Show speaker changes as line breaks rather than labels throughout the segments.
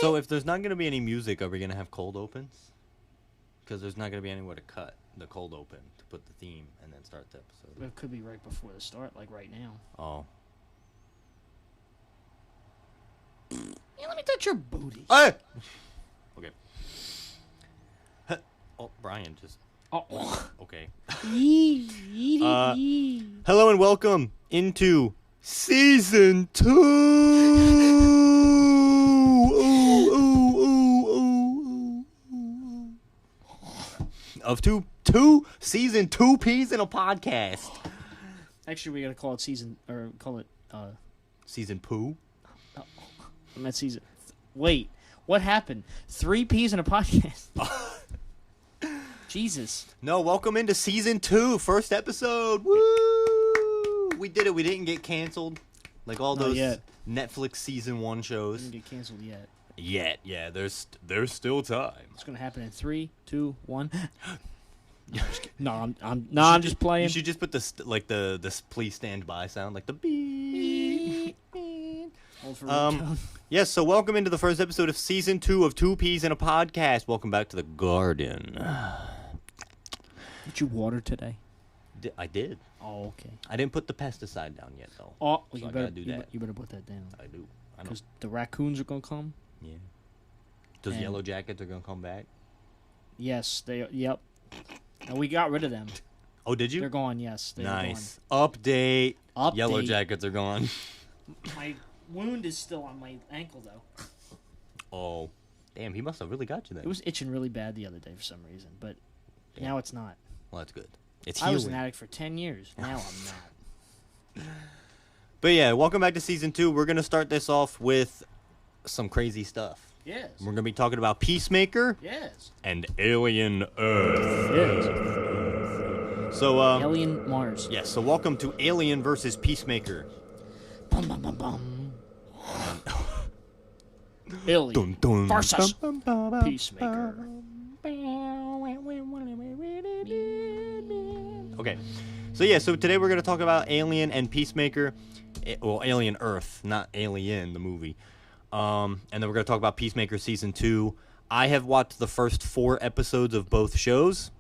So if there's not going to be any music, are we going to have cold opens? Because there's not going to be anywhere to cut the cold open to put the theme and then start the episode.
It could be right before the start, like right now.
Oh.
Yeah, let me touch your booty.
Hey! Okay. Oh, Brian just...
Oh.
Okay.
Uh,
Hello and welcome into Season 2! Of Season 2 Peas in a podcast.
Actually, we gotta call it season, or call it,
Season Poo?
I meant season. Wait, what happened? 3 P's in a podcast? Jesus.
No, welcome into Season 2, first episode. Woo! We did it. We didn't get canceled like all
Not
those
yet.
Netflix Season 1 shows.
Didn't get canceled yet.
Yeah, there's still time.
It's gonna happen in 3, 2, 1. I'm just playing.
You should just put the please stand by sound, like the beep.
Hold for ringtone.
Yes, so welcome into the first episode of Season 2 of 2 Peas in a Podcast. Welcome back to the garden.
Did you water today?
I did.
Oh, okay.
I didn't put the pesticide down yet, though.
Oh, well,
So
you
I
better
gotta do that.
You better put that down.
I do. I know.
Because the raccoons are gonna come.
Yeah. Those
And-
yellow jackets are going to come back?
Yes, they. Yep. And we got rid of them.
Oh, did you?
They're gone. Yes, they're
Nice. Update.
Update.
Yellow jackets are gone.
gone. My wound is still on my ankle though.
Oh. Damn, he must have really got you then.
It was itching really bad the other day for some reason, but
Damn.
now it's not.
Well, that's good. It's
I
healing.
was an addict for 10 years. Now I'm not.
But yeah, welcome back to Season 2. We're going to start this off with some crazy stuff.
Yes.
We're going to be talking about Peacemaker
Yes.
and Alien Earth.
Yes.
So,
Alien Mars.
yes, so welcome to Alien versus Peacemaker.
Bum, bum, bum, bum. Alien
Dun, dun,
versus
bum, bum, bum,
Peacemaker.
Okay, so yeah, so today we're going to talk about Alien and Peacemaker. Well, Alien Earth, not Alien, the movie. And then we're going to talk about Peacemaker Season 2. I have watched the first 4 episodes of both shows.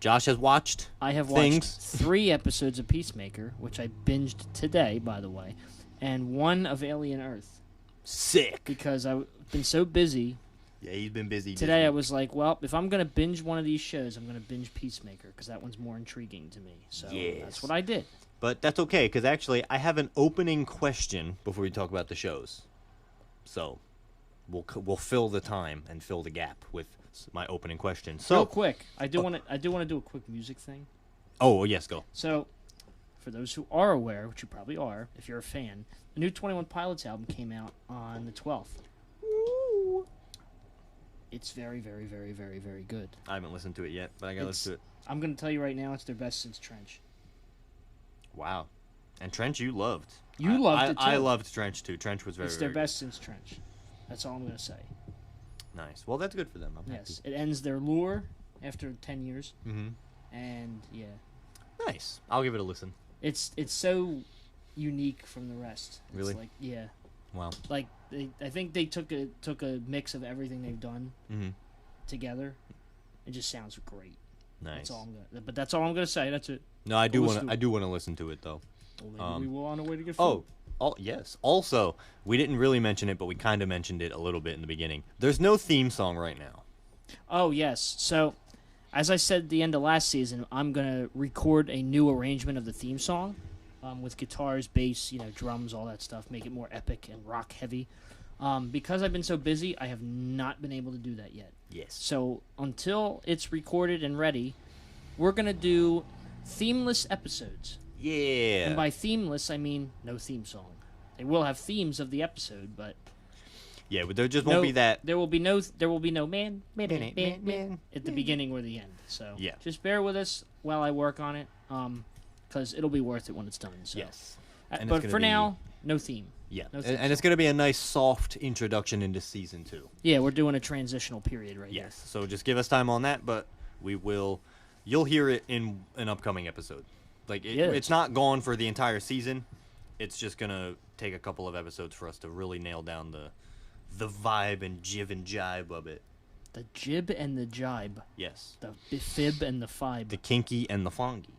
Josh has watched
I have
things.
watched 3 episodes of Peacemaker, which I binged today, by the way, and 1 of Alien Earth.
Sick.
Because I've been so busy.
Yeah, he's been busy.
Today I was like, well, if I'm going to binge one of these shows, I'm going to binge Peacemaker, because that one's more intriguing to me. So
Yes.
that's what I did.
But that's okay, because actually I have an opening question before we talk about the shows. So we'll fill the time and fill the gap with my opening question. So
Real quick, I do want to do a quick music thing.
Oh, yes, go.
So, for those who are aware, which you probably are, if you're a fan, the new 21 Pilots album came out on the 12th. It's very, very, very, very, very good.
I haven't listened to it yet, but I gotta listen to it.
I'm going to tell you right now, it's their best since Trench.
Wow. And Trench, you loved.
You loved it, too.
I loved Trench, too. Trench was very,
It's their
very
best since Trench. That's all I'm going to say.
good. Nice. Well, that's good for them. I'm
Yes, it ends their lure after 10 years,
happy. Mm-hmm.
and yeah,
Nice. I'll give it a listen.
it's so unique from the rest. It's
Really?
like, yeah,
Wow.
like I think they took a mix of everything they've done
Mm-hmm.
together. It just sounds great.
Nice.
That's all I'm gonna say. That's it.
No, I do
Go
want
listen
to.
to
I do want to listen to it though.
Well, maybe we will on our way to get
Oh,
food.
yes. Also, we didn't really mention it, but we kind of mentioned it a little bit in the beginning. There's no theme song right now.
Oh yes. So, as I said at the end of last season, I'm gonna record a new arrangement of the theme song, with guitars, bass, drums, all that stuff. Make it more epic and rock heavy. Because I've been so busy, I have not been able to do that yet.
Yes.
So until it's recorded and ready, we're gonna do themeless episodes.
Yeah.
And by themeless, I mean no theme song. They will have themes of the episode, but
Yeah, but there just won't be that.
There will be no man at the beginning or the end. So
Yeah.
just bear with us while I work on it, because it'll be worth it when it's done. So.
Yes.
Uh,
And it's
but
gonna
for
be-
now, no theme.
Yeah.
No
and,
theme
and it's going to be a nice, soft introduction into Season 2.
Yeah, we're doing a transitional period right
Yes. So just give us time on that, but you'll hear it in an upcoming episode. Like, it's not gone for the entire season. It's just going to take a couple of episodes for us to really nail down the the vibe and jive and jibe of it.
The jib and the jibe.
Yes.
The fib and the fibe.
The kinky and the fongy.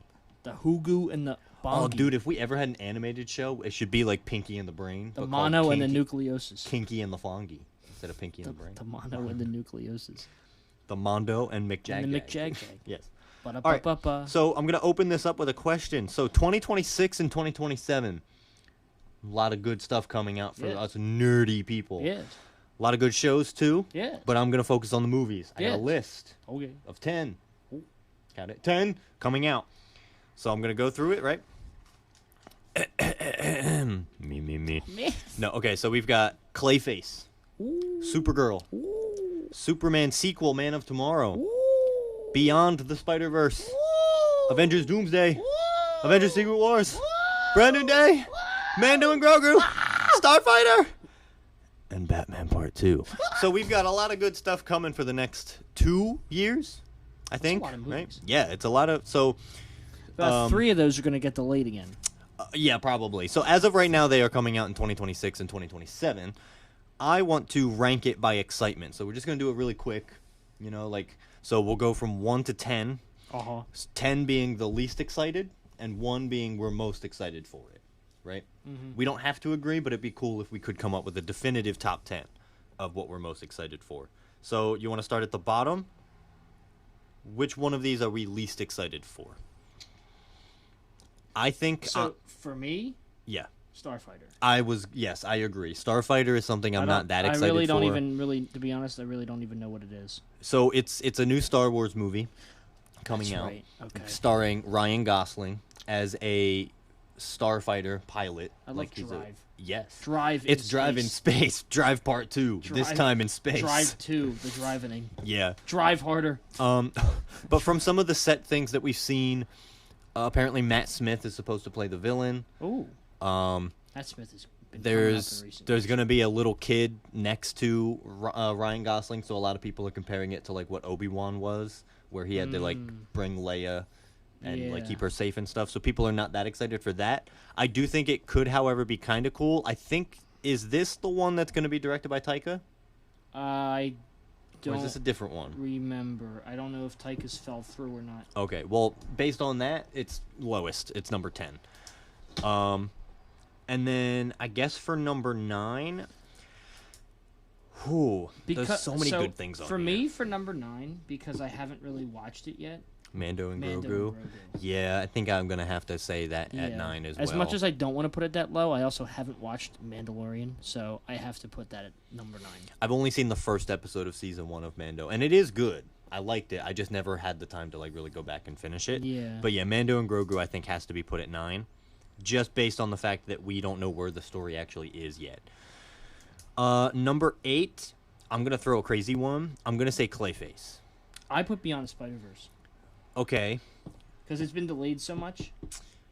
The hoogoo and the bongy.
Oh, dude, if we ever had an animated show, it should be like Pinky and the Brain.
The
but
mono
called
and the nucleosis.
Kinky and the Fongy instead of Pinky and the Brain.
The mono and the nucleosis.
The Mondo and Mick Jag.
And the Mick Jag.
Yes.
All
right. So I'm going to open this up with a question. So 2026 and 2027, a lot of good stuff coming out for us nerdy people.
Yes.
A lot of good shows, too.
Yeah.
But I'm going to focus on the movies. I got a list of 10.
Ooh.
Got it. 10 coming out. So I'm going to go through it, right? Me. No, okay, so we've got Clayface.
Ooh.
Supergirl.
Ooh.
Superman sequel, Man of Tomorrow.
Ooh.
Beyond the Spider-Verse.
Ooh.
Avengers Doomsday.
Ooh.
Avengers Secret Wars.
Ooh.
Brand New Day.
Ooh.
Mando and Grogu. Starfighter. And Batman Part 2. So we've got a lot of good stuff coming for the next 2 years, I think.
That's a lot of
right?
movies.
Yeah, it's a lot of... So,
About 3 of those are going to get delayed again.
yeah, probably. So as of right now, they are coming out in 2026 and 2027. I want to rank it by excitement. So we're just going to do it really quick. You know, like... So we'll go from 1 to 10. 10 being the least excited, and 1 being we're most excited for it. Right? Mm-hmm. We don't have to agree, but it'd be cool if we could come up with a definitive top 10 of what we're most excited for. So you want to start at the bottom? Which one of these are we least excited for? I think...
So, for me...
Yeah.
Starfighter.
Yes, I agree. Starfighter is something I'm not that excited for.
I really don't even, to be honest, I really don't even know what it is.
So it's a new Star Wars movie coming out.
Right. Okay.
Starring Ryan Gosling as a starfighter pilot.
I like Drive.
Yes.
Drive
It's Drive in Space. Drive Part 2. This time in space.
Drive 2. The driving.
Yeah.
Drive harder.
But from some of the set things that we've seen, apparently Matt Smith is supposed to play the villain.
Ooh. Matt Smith has been
there's going to be a little kid next to Ryan Gosling, so a lot of people are comparing it to like what Obi-Wan was, where he had to like bring Leia and like keep her safe and stuff. So people are not that excited for that. I do think it could, however, be kind of cool. I think, is this the one that's going to be directed by Taika?
I don't.
Or is this a different one?
Remember, I don't know if Taika's fell through or not.
Okay, well, based on that, it's lowest. It's number 10. And then I guess for number 9, there's so many good things on
for
here.
me, for number 9, because I haven't really watched it yet.
Mando and Grogu. Yeah, I think I'm gonna have to say that at 9 as well.
As much as I don't want to put it that low, I also haven't watched Mandalorian, so I have to put that at number 9.
I've only seen the first episode of season 1 of Mando, and it is good. I liked it. I just never had the time to like really go back and finish it.
Yeah.
But yeah, Mando and Grogu I think has to be put at 9, just based on the fact that we don't know where the story actually is yet. Number 8, I'm gonna throw a crazy one. I'm gonna say Clayface.
I put Beyond the Spider-Verse.
Okay.
Because it's been delayed so much.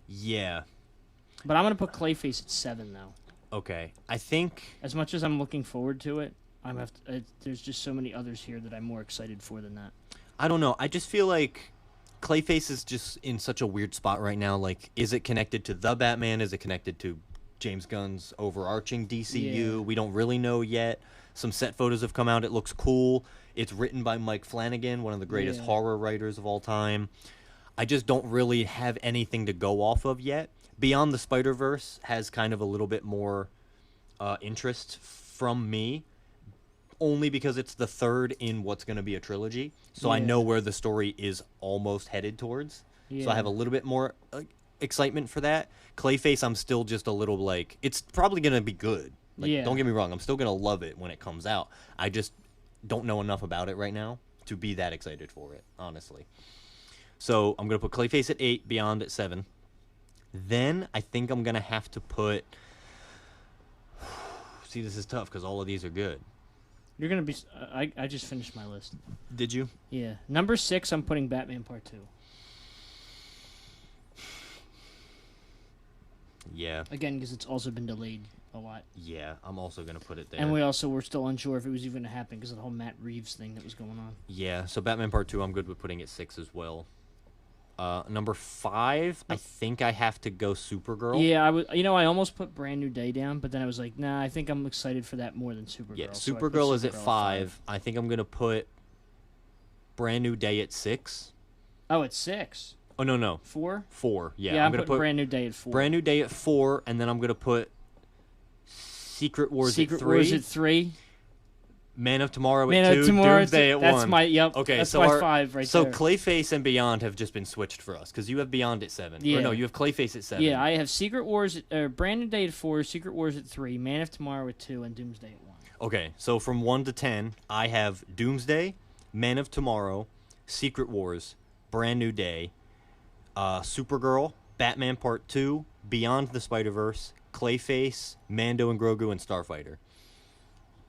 Yeah.
But I'm going to put Clayface at 7, though.
Okay. I think...
As much as I'm looking forward to it, there's just so many others here that I'm more excited for than that.
I don't know. I just feel like Clayface is just in such a weird spot right now. Like, is it connected to the Batman? Is it connected to James Gunn's overarching DCU?
Yeah.
We don't really know yet. Some set photos have come out. It looks cool. It's written by Mike Flanagan, one of the greatest horror writers of all time. I just don't really have anything to go off of yet. Beyond the Spider-Verse has kind of a little bit more interest from me, only because it's the third in what's going to be a trilogy. So I know where the story is almost headed towards. So I have a little bit more excitement for that. Clayface, I'm still just a little like, it's probably going to be good. Like, don't get me wrong, I'm still going to love it when it comes out. I just don't know enough about it right now to be that excited for it, honestly. So I'm going to put Clayface at 8, Beyond at 7. Then I think I'm going to have to put... See, this is tough because all of these are good.
You're going to be... I just finished my list.
Did you?
Yeah. Number 6, I'm putting Batman Part 2.
Yeah.
Again, because it's also been delayed a lot.
Yeah, I'm also going to put it there.
And we also were still unsure if it was even going to happen because of the whole Matt Reeves thing that was going on.
Yeah, so Batman Part 2, I'm good with putting at 6 as well. Number 5, I think I have to go Supergirl.
Yeah, I was. You know, I almost put Brand New Day down, but then I was like, nah, I think I'm excited for that more than Supergirl.
Yeah,
so I put
Supergirl is at
Supergirl
5. I think I'm gonna put Brand New Day at 6.
Oh, it's 6.
Oh no,
4.
4. Yeah,
Yeah,
I'm
I'm
gonna
putting
put
Brand New Day at 4.
Brand New Day at 4, and then I'm gonna put Secret Wars
Secret
at 3.
Wars at 3.
Man of Tomorrow
Man
at
of
2.
Tomorrow.
Doomsday at 1.
That's my
Okay,
That's
so
my
our-
5 right
so
there.
Clayface and Beyond have just been switched for us because you have Beyond at 7.
Yeah.
Or no, you have Clayface at 7.
Yeah, I have Secret Wars, Brand New Day at 4, Secret Wars at 3, Man of Tomorrow at 2, and Doomsday at 1.
Okay, so from 1 to 10, I have Doomsday, Man of Tomorrow, Secret Wars, Brand New Day, Supergirl, Batman Part 2, Beyond the Spider-Verse, Clayface, Mando and Grogu, and Starfighter.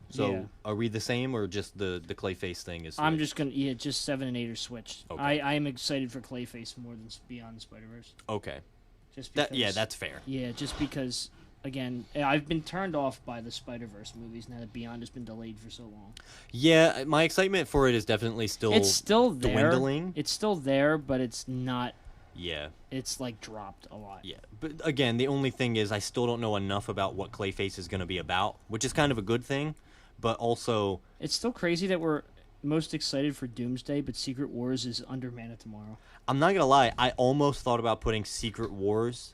So
Yeah.
are we the same, or just the Clayface thing is
I'm
switched?
just gonna just 7 and 8 are switched.
Okay.
I am excited for Clayface more than Beyond the Spider Verse.
Okay.
Just because,
Yeah, that's fair.
yeah, just because. Again, I've been turned off by the Spider Verse movies now that Beyond has been delayed for so long.
Yeah, my excitement for it is definitely still
It's still there.
dwindling.
It's still there, but it's not.
Yeah.
It's like dropped a lot.
Yeah, but again, the only thing is I still don't know enough about what Clayface is going to be about, which is kind of a good thing, but also
It's still crazy that we're most excited for Doomsday, but Secret Wars is under Man of Tomorrow.
I'm not going to lie, I almost thought about putting Secret Wars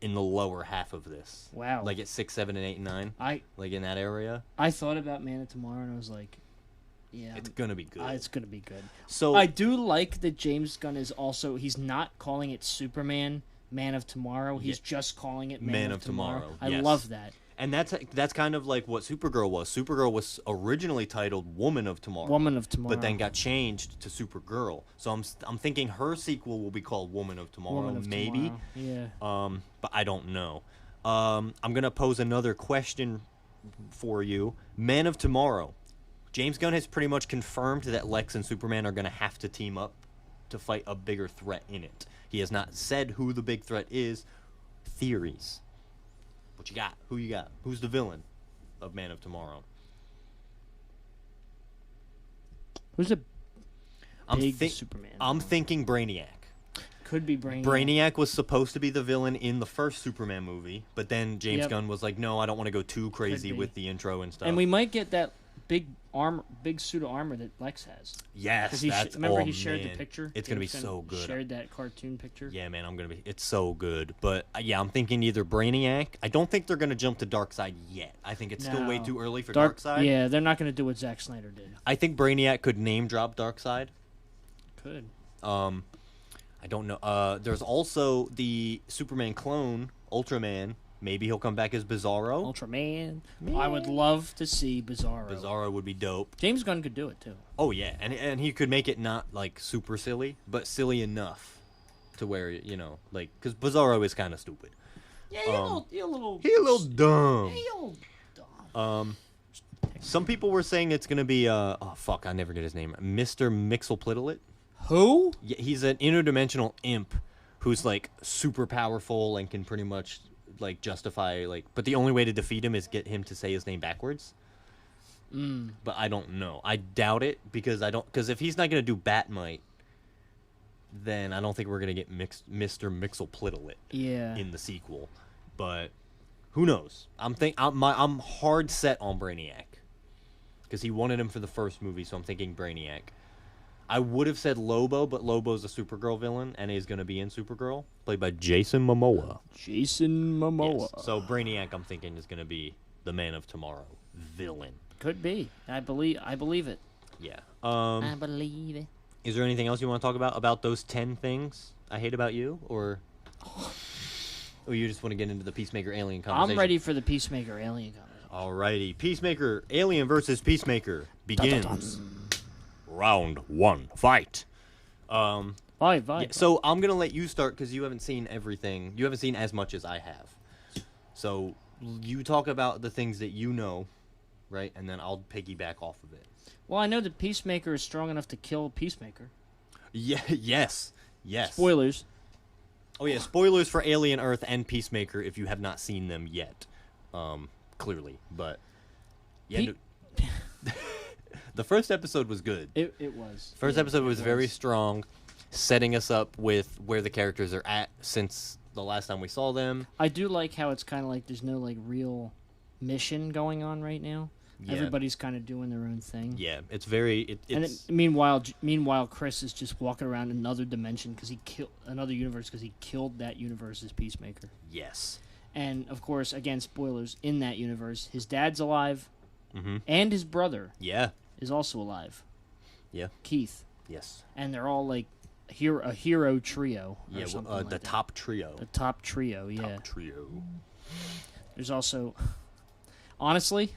in the lower half of this.
Wow.
Like at 6, 7, and 8, and 9,
I
like in that area.
I thought about Man of Tomorrow and I was like, yeah,
It's going to be good.
it's gonna be good.
So
I do like that James Gunn is also he's not calling it Superman Man of Tomorrow. He's just calling it Man of Tomorrow. I
yes.
love that.
and that's kind of like what Supergirl was. Supergirl was originally titled Woman of Tomorrow.
Woman of Tomorrow.
But then got changed to Supergirl. So I'm thinking her sequel will be called Woman of Tomorrow,
Woman of
maybe.
Tomorrow. Yeah.
But I don't know. I'm gonna pose another question for you. Man of Tomorrow. James Gunn has pretty much confirmed that Lex and Superman are gonna have to team up to fight a bigger threat in it. He has not said who the big threat is. Theories. What you got? Who you got? Who's the villain of Man of Tomorrow?
Who's a
I'm
big
thi-
Superman?
I'm thinking Brainiac.
Could be Brainiac.
Brainiac was supposed to be the villain in the first Superman movie, but then James
Yep.
Gunn was like, "No, I don't want to go too crazy
be.
with the intro and stuff."
And we might get that big suit of armor that Lex has.
yes,
Because he
that's
remember
oh,
he shared
man.
the picture.
It's gonna be
James
so
Gunn
good.
Shared that cartoon picture.
Yeah, man, it's so good. But yeah, I'm thinking either Brainiac. I don't think they're gonna jump to Darkseid yet. I think it's still way
No.
too early for
Dark.
Darkseid.
Yeah, they're not going to do what Zack Snyder did.
I think Brainiac could name drop Darkseid.
Could.
I don't know. There's also the Superman clone, Ultraman. Maybe he'll come back as Bizarro.
Ultraman. I would love to see Bizarro.
Bizarro would be dope.
James Gunn could do it too.
Oh yeah, and he could make it not like super silly, but silly enough to where like because Bizarro is kind of stupid.
Yeah, he a little.
He a little dumb.
He a little dumb.
Some people were saying it's gonna be oh fuck, I never get his name. Mr. Mixelpliddlet.
Who?
Yeah, he's an interdimensional imp who's like super powerful and can pretty much like justify but the only way to defeat him is get him to say his name backwards. But I don't know. I doubt it because if he's not gonna do Batmite, then I don't think we're gonna get Mr. Mixelpliddlet
Yeah.
in the sequel. But who knows? I'm hard set on Brainiac because he wanted him for the first movie, so I'm thinking Brainiac. I would have said Lobo, but Lobo's a Supergirl villain, and he's going to be in Supergirl, played by Jason Momoa.
Jason Momoa.
Yes. So Brainiac, I'm thinking, is going to be the Man of Tomorrow villain.
Could be. I believe it.
Yeah.
I believe it.
Is there anything else you want to talk about those 10 things I hate about you, or you just want to get into the Peacemaker alien conversation?
I'm ready for the Peacemaker alien conversation.
Alrighty, Peacemaker alien versus Peacemaker begins. Round 1, fight.
Bye.
Yeah, so I'm gonna let you start because you haven't seen everything. You haven't seen as much as I have. So you talk about the things that you know, right? And then I'll piggyback off of it.
Well, I know that Peacemaker is strong enough to kill Peacemaker.
Yeah. Yes.
Spoilers.
Oh yeah. Spoilers for Alien Earth and Peacemaker if you have not seen them yet. Clearly, but yeah. The first episode was good.
It was.
First episode was very strong. setting us up with where the characters are at since the last time we saw them.
I do like how it's kind of like there's no like real mission going on right now.
Yeah.
Everybody's kind of doing their own thing.
Yeah, it's very.
Meanwhile, Chris is just walking around another dimension because he killed another universe because he killed that universe's Peacemaker.
Yes.
And of course, again, spoilers. In that universe, his dad's alive,
Mm-hmm.
and his brother
Yeah.
is also alive.
Yeah.
Keith,
Yes.
and they're all like a hero trio. Or
Yeah.
something
The
like that.
top trio.
The top trio. Yeah.
Top trio.
There's also, honestly,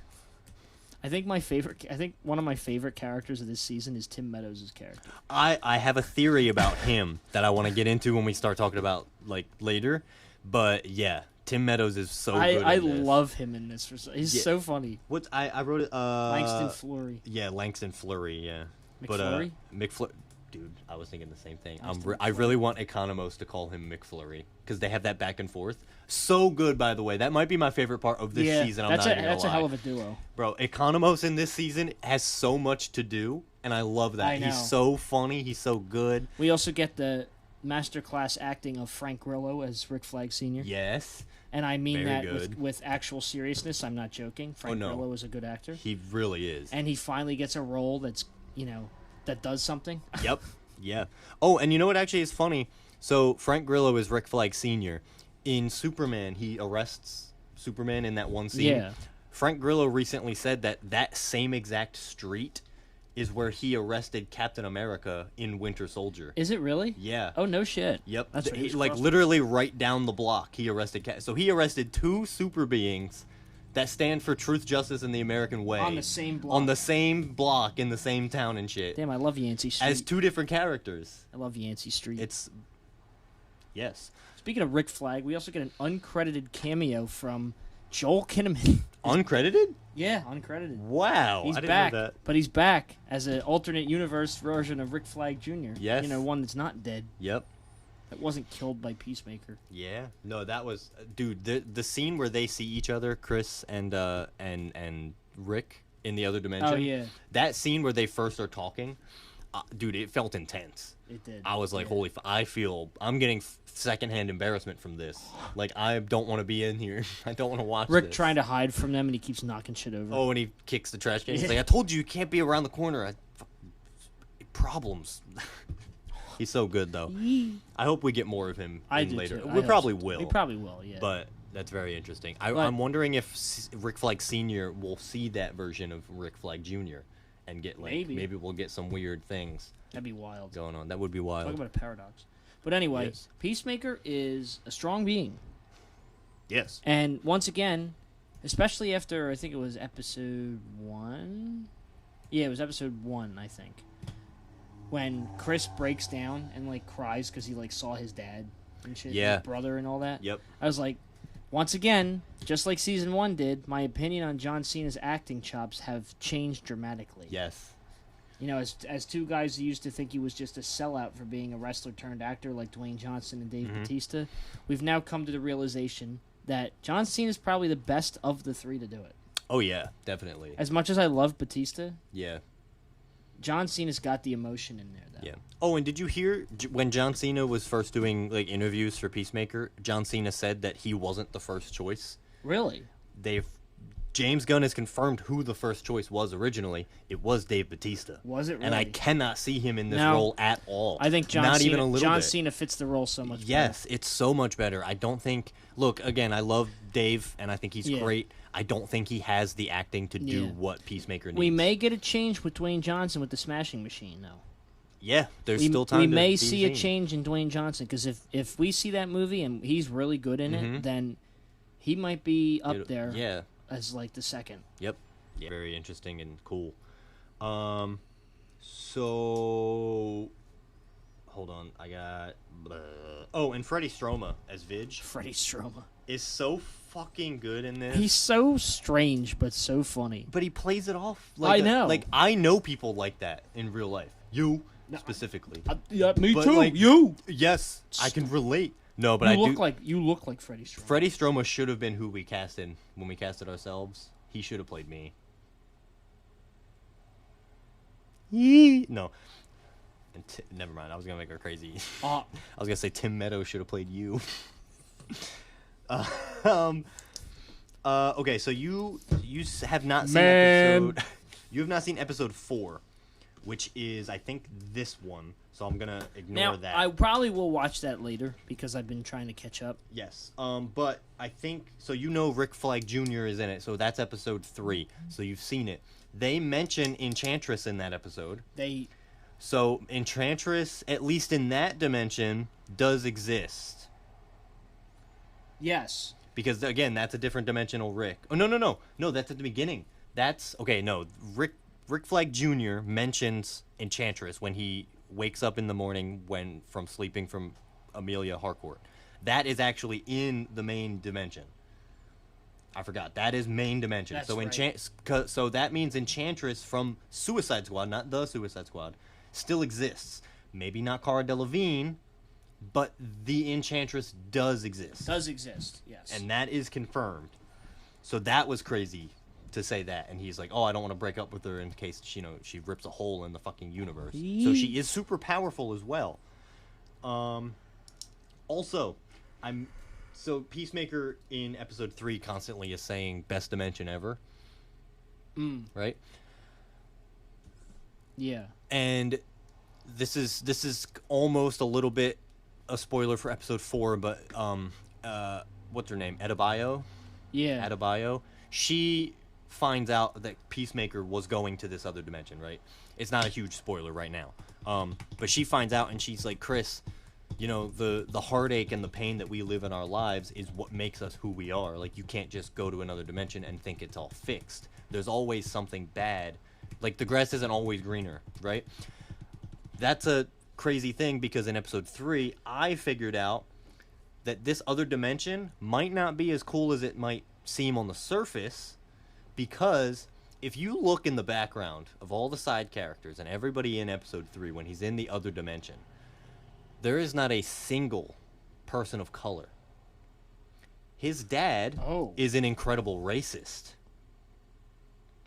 I think one of my favorite characters of this season is Tim Meadows' character.
I have a theory about him that I want to get into when we start talking about like later, but yeah, Tim Meadows is so good.
I
in this.
love him in this. He's so funny.
What I wrote it.
Langston Fleury.
Yeah, Langston Fleury. Yeah.
McFlurry?
But McFlurry. Dude, I was thinking the same thing.
Langston
I really want Economos to call him McFlurry because they have that back and forth. So good, by the way. That might be my favorite part of this season.
That's
a
a hell of a duo.
Bro, Economos in this season has so much to do, and I love that.
I know.
He's so funny. He's so good.
We also get the masterclass acting of Frank Grillo as Rick Flag Sr.
Yes.
And I mean
Very
that
good.
with actual seriousness. I'm not joking. Frank
no.
Grillo is a good actor.
He really is.
And he finally gets a role that's, that does something.
Yep. Yeah. Oh, and you know what actually is funny? So Frank Grillo is Rick Flag Sr. In Superman, he arrests Superman in that one scene.
Yeah.
Frank Grillo recently said that same exact street is where he arrested Captain America in Winter Soldier.
Is it really?
Yeah.
Oh, no shit.
Yep.
That's right. He's
Like
crossed-
literally right down the block, he arrested So he arrested two super beings that stand for truth, justice, and the American way.
On the same block.
On the same block in the same town and shit.
Damn, I love Yancey Street.
As two different characters.
I love Yancey Street.
It's yes.
Speaking of Rick Flag, we also get an uncredited cameo from Joel Kinnaman.
Uncredited?
Yeah, uncredited.
Wow.
He's
I didn't
back,
know that.
but he's back as an alternate universe version of Rick Flag Jr.
Yes.
One that's not dead,
Yep.
that wasn't killed by Peacemaker.
Yeah. No, that was dude, the scene where they see each other, Chris and Rick in the other dimension.
Oh, yeah.
That scene where they first are talking, dude, it felt intense.
It did.
I was like,
Yeah.
holy, I'm getting secondhand embarrassment from this. Like, I don't want to be in here. I don't want to watch
Rick
this.
trying to hide from them, and he keeps knocking shit over.
Oh, and he kicks the trash can. He's like, I told you you can't be around the corner. Problems. He's so good, though. I hope we get more of him
I
in
do
later.
too. I
We
hope
probably
so.
will.
We probably will, yeah.
But that's very interesting.
But-
I'm wondering if Rick Flag Sr. will see that version of Rick Flag Jr. and get like
Maybe.
we'll get some weird things
That'd be wild.
going on. That would be wild.
Talk about a paradox. But anyway,
Yes.
Peacemaker is a strong being.
Yes.
And once again, especially after, I think it was episode 1? Yeah, it was episode 1, I think. When Chris breaks down and, cries because he, saw his dad and shit.
Yeah.
His brother and all that.
Yep.
I was like, once again, just like Season 1 did, my opinion on John Cena's acting chops have changed dramatically.
Yes.
As two guys who used to think he was just a sellout for being a wrestler turned actor like Dwayne Johnson and Dave
Mm-hmm.
Bautista, we've now come to the realization that John Cena is probably the best of the three to do it.
Oh yeah, definitely.
As much as I love Batista,
Yeah.
John Cena's got the emotion in there, though.
Yeah. Oh, and did you hear when John Cena was first doing interviews for Peacemaker? John Cena said that he wasn't the first choice.
Really?
James Gunn has confirmed who the first choice was originally. It was Dave Bautista.
Was it really?
And I cannot see him in this
No.
role at all.
I think John
Not
Cena,
even a little
John
bit.
Cena fits the role so much
Yes, it's so much better. I don't think. Look, again, I love Dave, and I think he's
Yeah.
great. I don't think he has the acting to do
Yeah.
what Peacemaker needs.
We may get a change with Dwayne Johnson with the Smashing Machine, though.
Yeah, there's
We,
still time.
we
to
may
be
see a
seen.
change in Dwayne Johnson, because if we see that movie and he's really good in it, then he might be up there
Yeah.
as the second.
Yep. Yeah. Very interesting and cool. So hold on, I got. Oh, and Freddie Stroma as Vidge
Freddie Stroma.
is so fucking good in this.
He's so strange, but so funny.
But he plays it off.
I know.
I know people like that in real life. You specifically.
Yeah, me
But,
too. You.
Yes, I can relate. No, but
You look like Freddie Stroma.
Freddie Stroma should have been who we casted when we casted ourselves. He should have played me. No. And never mind. I was gonna make her crazy.
Oh,
I was gonna say Tim Meadows should have played you. um. Okay, so you have not seen episode. You have not seen episode 4, which is I think this one. So I'm gonna ignore
now
that.
I probably will watch that later because I've been trying to catch up.
Yes. But I think so. Rick Flag Jr. is in it, so that's episode 3. So you've seen it. They mention Enchantress in that episode. So Enchantress, at least in that dimension, does exist.
Yes.
Because again, that's a different dimensional Rick. Oh no, that's at the beginning. That's okay. No, Rick Flag Jr. mentions Enchantress when he wakes up in the morning from sleeping from Amelia Harcourt. That is actually in the main dimension. I forgot. That is main dimension.
That's
so
right.
So that means Enchantress from Suicide Squad, not the Suicide Squad, still exists. Maybe not Cara Delevingne, but the Enchantress does exist.
Does exist, yes.
And that is confirmed. So that was crazy to say that. And he's like, oh, I don't want to break up with her in case she rips a hole in the fucking universe. So she is super powerful as well. Also, so Peacemaker in episode 3 constantly is saying best dimension ever. Right?
Yeah.
And this is almost a little bit a spoiler for episode 4, but what's her name? Adebayo?
Yeah.
Adebayo. She finds out that Peacemaker was going to this other dimension, right? It's not a huge spoiler right now. But she finds out and she's like, Chris, the heartache and the pain that we live in our lives is what makes us who we are. Like, you can't just go to another dimension and think it's all fixed. There's always something bad. Like, the grass isn't always greener, right? That's a crazy thing because in episode 3, I figured out that this other dimension might not be as cool as it might seem on the surface, because if you look in the background of all the side characters and everybody in episode 3 when he's in the other dimension, there is not a single person of color. His dad is an incredible racist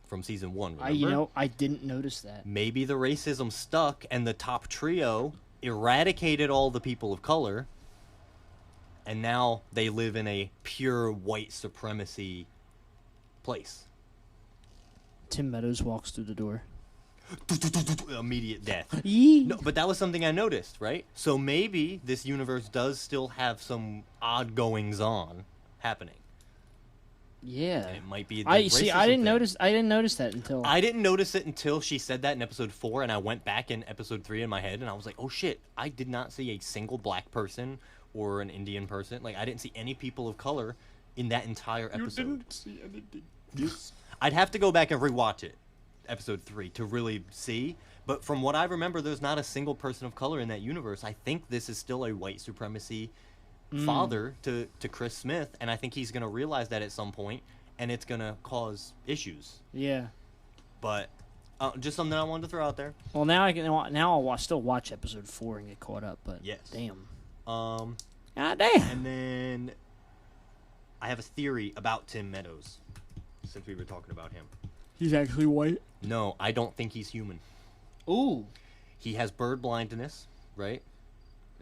from season 1, remember?
I didn't notice that.
Maybe the racism stuck and the top trio eradicated all the people of color, and now they live in a pure white supremacy place.
Tim Meadows walks through the door.
Immediate death. No, but that was something I noticed, right? So maybe this universe does still have some odd goings on happening.
Yeah.
And it might be.
I didn't notice that until.
I didn't notice it until she said that in episode 4, and I went back in episode 3 in my head, and I was like, "Oh shit! I did not see a single black person or an Indian person. Like, I didn't see any people of color in that entire episode."
You didn't see anything. Yes.
I'd have to go back and rewatch it, episode 3, to really see. But from what I remember, there's not a single person of color in that universe. I think this is still a white supremacy father to Chris Smith, and I think he's going to realize that at some point, and it's going to cause issues.
Yeah.
But just something I wanted to throw out there.
Well, I'll still watch episode 4 and get caught up. But
yes.
Damn.
God
damn.
And then I have a theory about Tim Meadows, since we were talking about him.
He's actually white.
No, I don't think he's human.
Ooh.
He has bird blindness, right?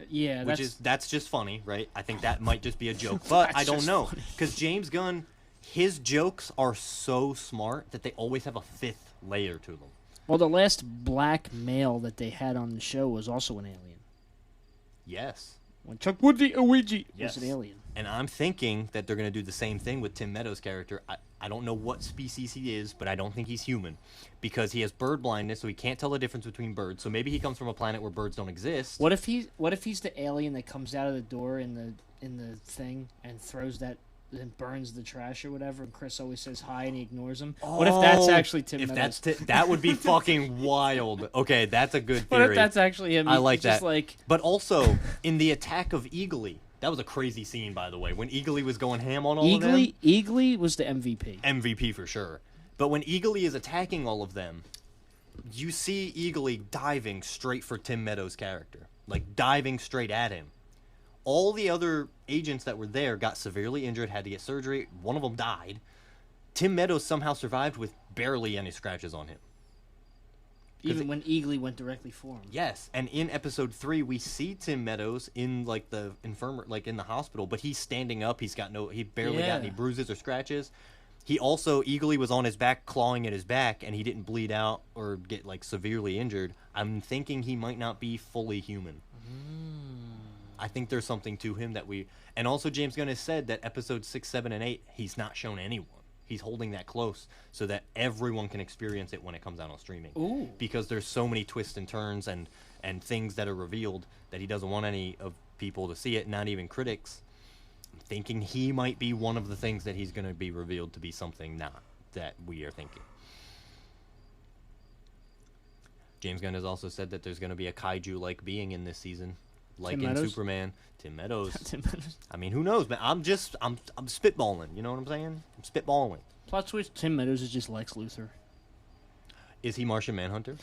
Yeah,
that's just funny, right? I think that might just be a joke, but I don't know, because James Gunn, his jokes are so smart that they always have a 5th layer to them.
Well, the last black male that they had on the show was also an alien.
Yes.
When Chuck Woody Ouija
Yes.
was an alien.
And I'm thinking that they're going to do the same thing with Tim Meadows' character. I don't know what species he is, but I don't think he's human, because he has bird blindness, so he can't tell the difference between birds. So maybe he comes from a planet where birds don't exist.
What if he's the alien that comes out of the door in the thing and throws that and burns the trash or whatever, and Chris always says hi and he ignores him? What if that's actually Tim Meadows?
That would be fucking wild. Okay, that's a good theory.
What if that's actually him?
I like
just
that. But also, in the attack of Eagly, that was a crazy scene, by the way, when Eagly was going ham on all of them.
Eagly was the MVP.
MVP for sure. But when Eagly is attacking all of them, you see Eagly diving straight for Tim Meadows' character. Like, diving straight at him. All the other agents that were there got severely injured, had to get surgery. One of them died. Tim Meadows somehow survived with barely any scratches on him.
Even when Eagly went directly for him.
Yes, and in episode 3, we see Tim Meadows in like the in the hospital, but he's standing up. He barely got any bruises or scratches. He also Eagly was on his back, clawing at his back, and he didn't bleed out or get like severely injured. I'm thinking he might not be fully human. I think there's something to him and also James Gunn has said that episodes 6, 7, and 8, he's not shown anyone. He's holding that close so that everyone can experience it when it comes out on streaming.
Ooh.
Because there's so many twists and turns and things that are revealed that he doesn't want any of people to see it, not even critics. I'm thinking he might be one of the things that he's going to be revealed to be something not that we are thinking. James Gunn has also said that there's going to be a kaiju-like being in this season, like
Tim
in
Meadows?
Superman. Tim Meadows.
Tim Meadows.
I mean, who knows, man? I'm spitballing. You know what I'm saying? I'm spitballing.
Plot twist: Tim Meadows is just Lex Luthor.
Is he Martian Manhunter?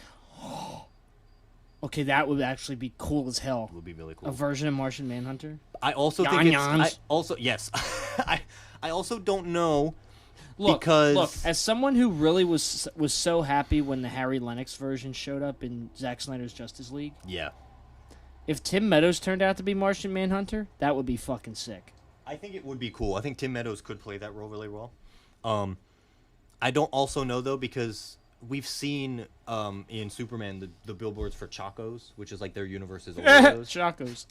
Okay, that would actually be cool as hell.
It would be really cool.
A version of Martian Manhunter.
I also think yes. I also don't know.
Look,
because
as someone who really was so happy when the Harry Lennox version showed up in Zack Snyder's Justice League.
Yeah.
If Tim Meadows turned out to be Martian Manhunter, that would be fucking sick.
I think it would be cool. I think Tim Meadows could play that role really well. I don't also know though because we've seen in Superman the billboards for Chacos, which is like their universe's Oreos.
Chacos.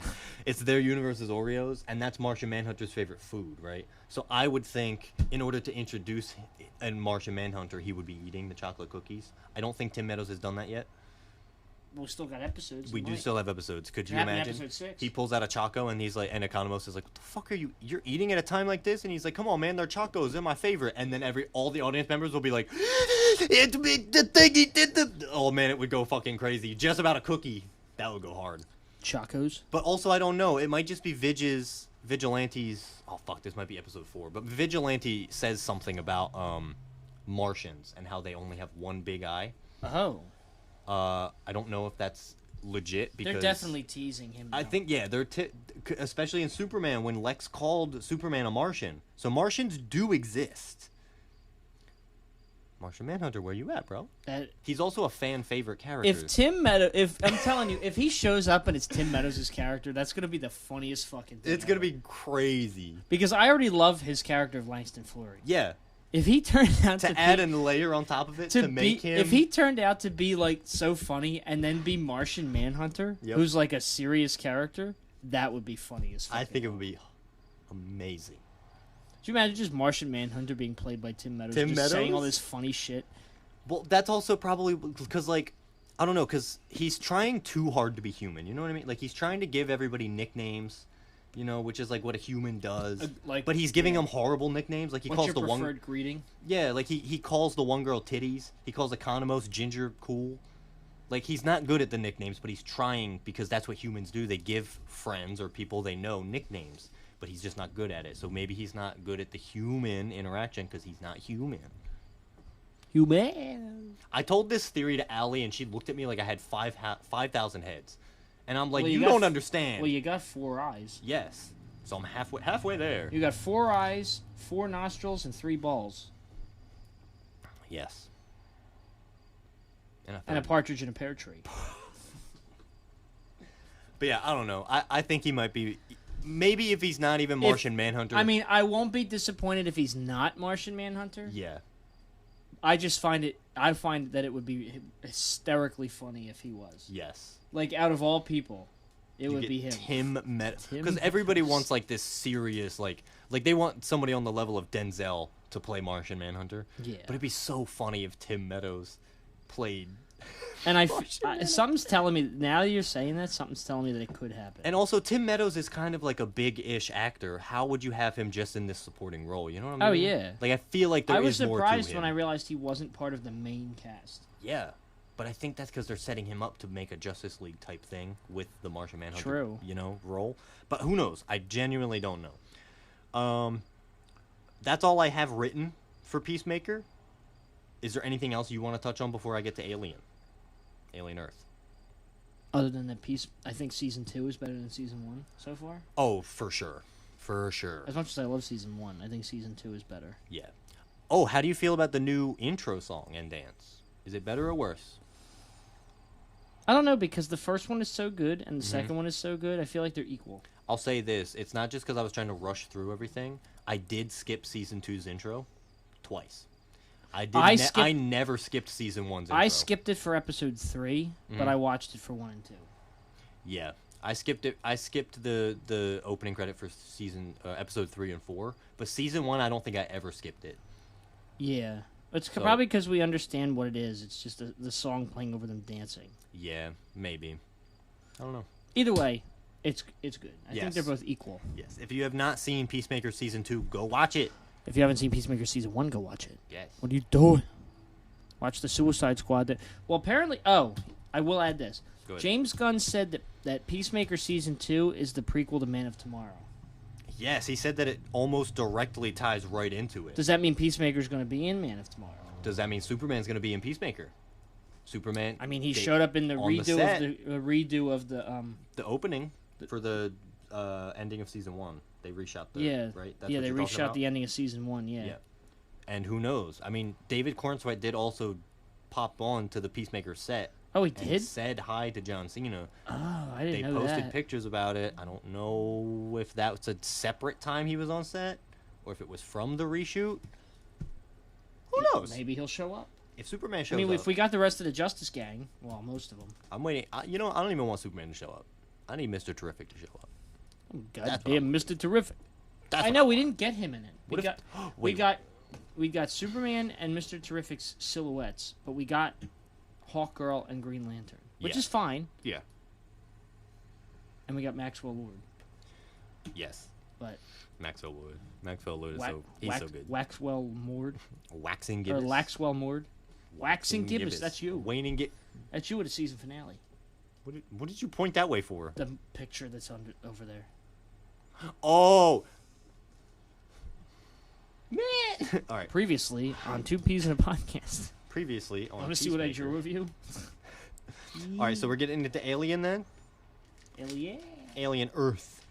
It's their universe's Oreos, and that's Martian Manhunter's favorite food, right? So I would think in order to introduce a Martian Manhunter, he would be eating the chocolate cookies. I don't think Tim Meadows has done that yet.
We still got episodes.
We do still have episodes. Could you
Happened in
imagine?
episode 6.
He pulls out a Choco and he's like, and Economos is like, "What the fuck are you? You're eating at a time like this?" And he's like, "Come on, man, they're Chocos. They're my favorite." And then all the audience members will be like, "It's the thing he did." Oh man, it would go fucking crazy. Just about a cookie, that would go hard.
Chacos.
But also, I don't know. It might just be Vigilantes. Oh fuck, this might be episode 4. But Vigilante says something about Martians and how they only have one big eye.
Oh.
I don't know if that's legit because
they're definitely teasing him.
I think they're especially in Superman when Lex called Superman a Martian. So Martians do exist. Martian Manhunter, where you at, bro? He's also a fan favorite character.
If I'm telling you, if he shows up and it's Tim Meadows' character, that's gonna be the funniest fucking thing.
It's gonna be crazy.
Because I already love his character of Langston Fleury.
Yeah.
If he turned out to
add a layer on top of it to make him,
if he turned out to be like so funny and then be Martian Manhunter, who's like a serious character, that would be funny as fuck.
I think it would be amazing.
Could you imagine just Martian Manhunter being played by Tim Meadows, saying all this funny shit?
Well, that's also probably because like I don't know, because he's trying too hard to be human. You know what I mean? Like he's trying to give everybody nicknames. You know, which is like what a human does. But he's giving them horrible nicknames. Like he calls the one.
What's your preferred greeting?
Yeah, like he calls the one girl titties. He calls Economos Ginger cool. Like he's not good at the nicknames, but he's trying because that's what humans do. They give friends or people they know nicknames, but he's just not good at it. So maybe he's not good at the human interaction because he's not human.
Human.
I told this theory to Allie, and she looked at me like I had 5,000 heads. And I'm like,
well,
you don't understand.
Well, you got 4 eyes.
Yes. So I'm halfway there.
You got 4 eyes, 4 nostrils, and 3 balls.
Yes.
And a partridge in a pear tree.
But yeah, I don't know. I think he might be... Maybe if he's not even Martian Manhunter...
I mean, I won't be disappointed if he's not Martian Manhunter.
Yeah.
I find that it would be hysterically funny if he was.
Yes.
Like, out of all people, it would be him.
Tim Meadows. Because everybody wants, like, this serious, like they want somebody on the level of Denzel to play Martian Manhunter.
Yeah.
But it'd be so funny if Tim Meadows played...
And something's telling me, now that you're saying that, something's telling me that it could happen.
And also, Tim Meadows is kind of like a big-ish actor. How would you have him just in this supporting role? You know what I mean?
Oh, yeah.
Like, I feel like there is more to him.
I was surprised when I realized he wasn't part of the main cast.
Yeah. But I think that's because they're setting him up to make a Justice League type thing with the Martian Manhunter,
True.
Role. But who knows? I genuinely don't know. That's all I have written for Peacemaker. Is there anything else you want to touch on before I get to Alien Earth?
Other than that I think Season 2 is better than Season 1 so far.
Oh, for sure. For sure.
As much as I love Season 1, I think Season 2 is better.
Yeah. Oh, how do you feel about the new intro song and dance? Is it better or worse?
I don't know, because the first one is so good and the second one is so good. I feel like they're equal.
I'll say this: it's not just because I was trying to rush through everything. I did skip season 2's intro twice. I never skipped season 1's intro.
I skipped it for episode 3, but I watched it for 1 and 2.
Yeah, I skipped it. I skipped the opening credit for episode 3 and 4, but season 1 I don't think I ever skipped it.
Yeah, it's probably because we understand what it is. It's just the song playing over them dancing.
Yeah, maybe. I don't know.
Either way, it's good. I
Yes.
think they're both equal.
Yes, if you have not seen Peacemaker season 2, go watch it.
If you haven't seen Peacemaker season 1, go watch it.
Yes.
What are you doing? Watch the Suicide Squad. Well, apparently, I will add this.
Go ahead.
James Gunn said that Peacemaker season 2 is the prequel to Man of Tomorrow.
Yes, he said that it almost directly ties right into it.
Does that mean Peacemaker's going to be in Man of Tomorrow?
Does that mean Superman's going to be in Peacemaker? Superman.
I mean, he showed up in the redo of
the opening for the ending of season 1. They reshot the right.
That's they reshot the ending of season 1. Yeah.
And who knows? I mean, David Cornswhite did also pop on to the Peacemaker set.
Oh, he
and
did?
said hi to John Cena.
Oh, I didn't know that.
They posted pictures about it. I don't know if that was a separate time he was on set or if it was from the reshoot. Who knows?
Maybe he'll show up.
If Superman shows up...
I mean, if we got the rest of the Justice Gang, well, most of them.
I'm waiting. I don't even want Superman to show up. I need Mr. Terrific to show up.
Goddamn, Mr. Terrific. I know, we didn't get him in it. We got Superman and Mr. Terrific's silhouettes, but we got Hawkgirl and Green Lantern, which is fine.
Yeah.
And we got Maxwell Lord.
Yes.
But
Maxwell Lord. Maxwell Lord is so good.
Waxwell Mord.
Waxing Gibbous.
Or Laxwell Mord. Waxing Gibbous. That's you.
Waning Gibbous.
That's you at the season finale.
What did you point that way for?
The picture that's over there.
Oh. Man. All right.
Previously on 2 Peas in a Podcast.
Previously on.
Want to see what I drew of you?
All right, so we're getting into Alien then. Alien Earth.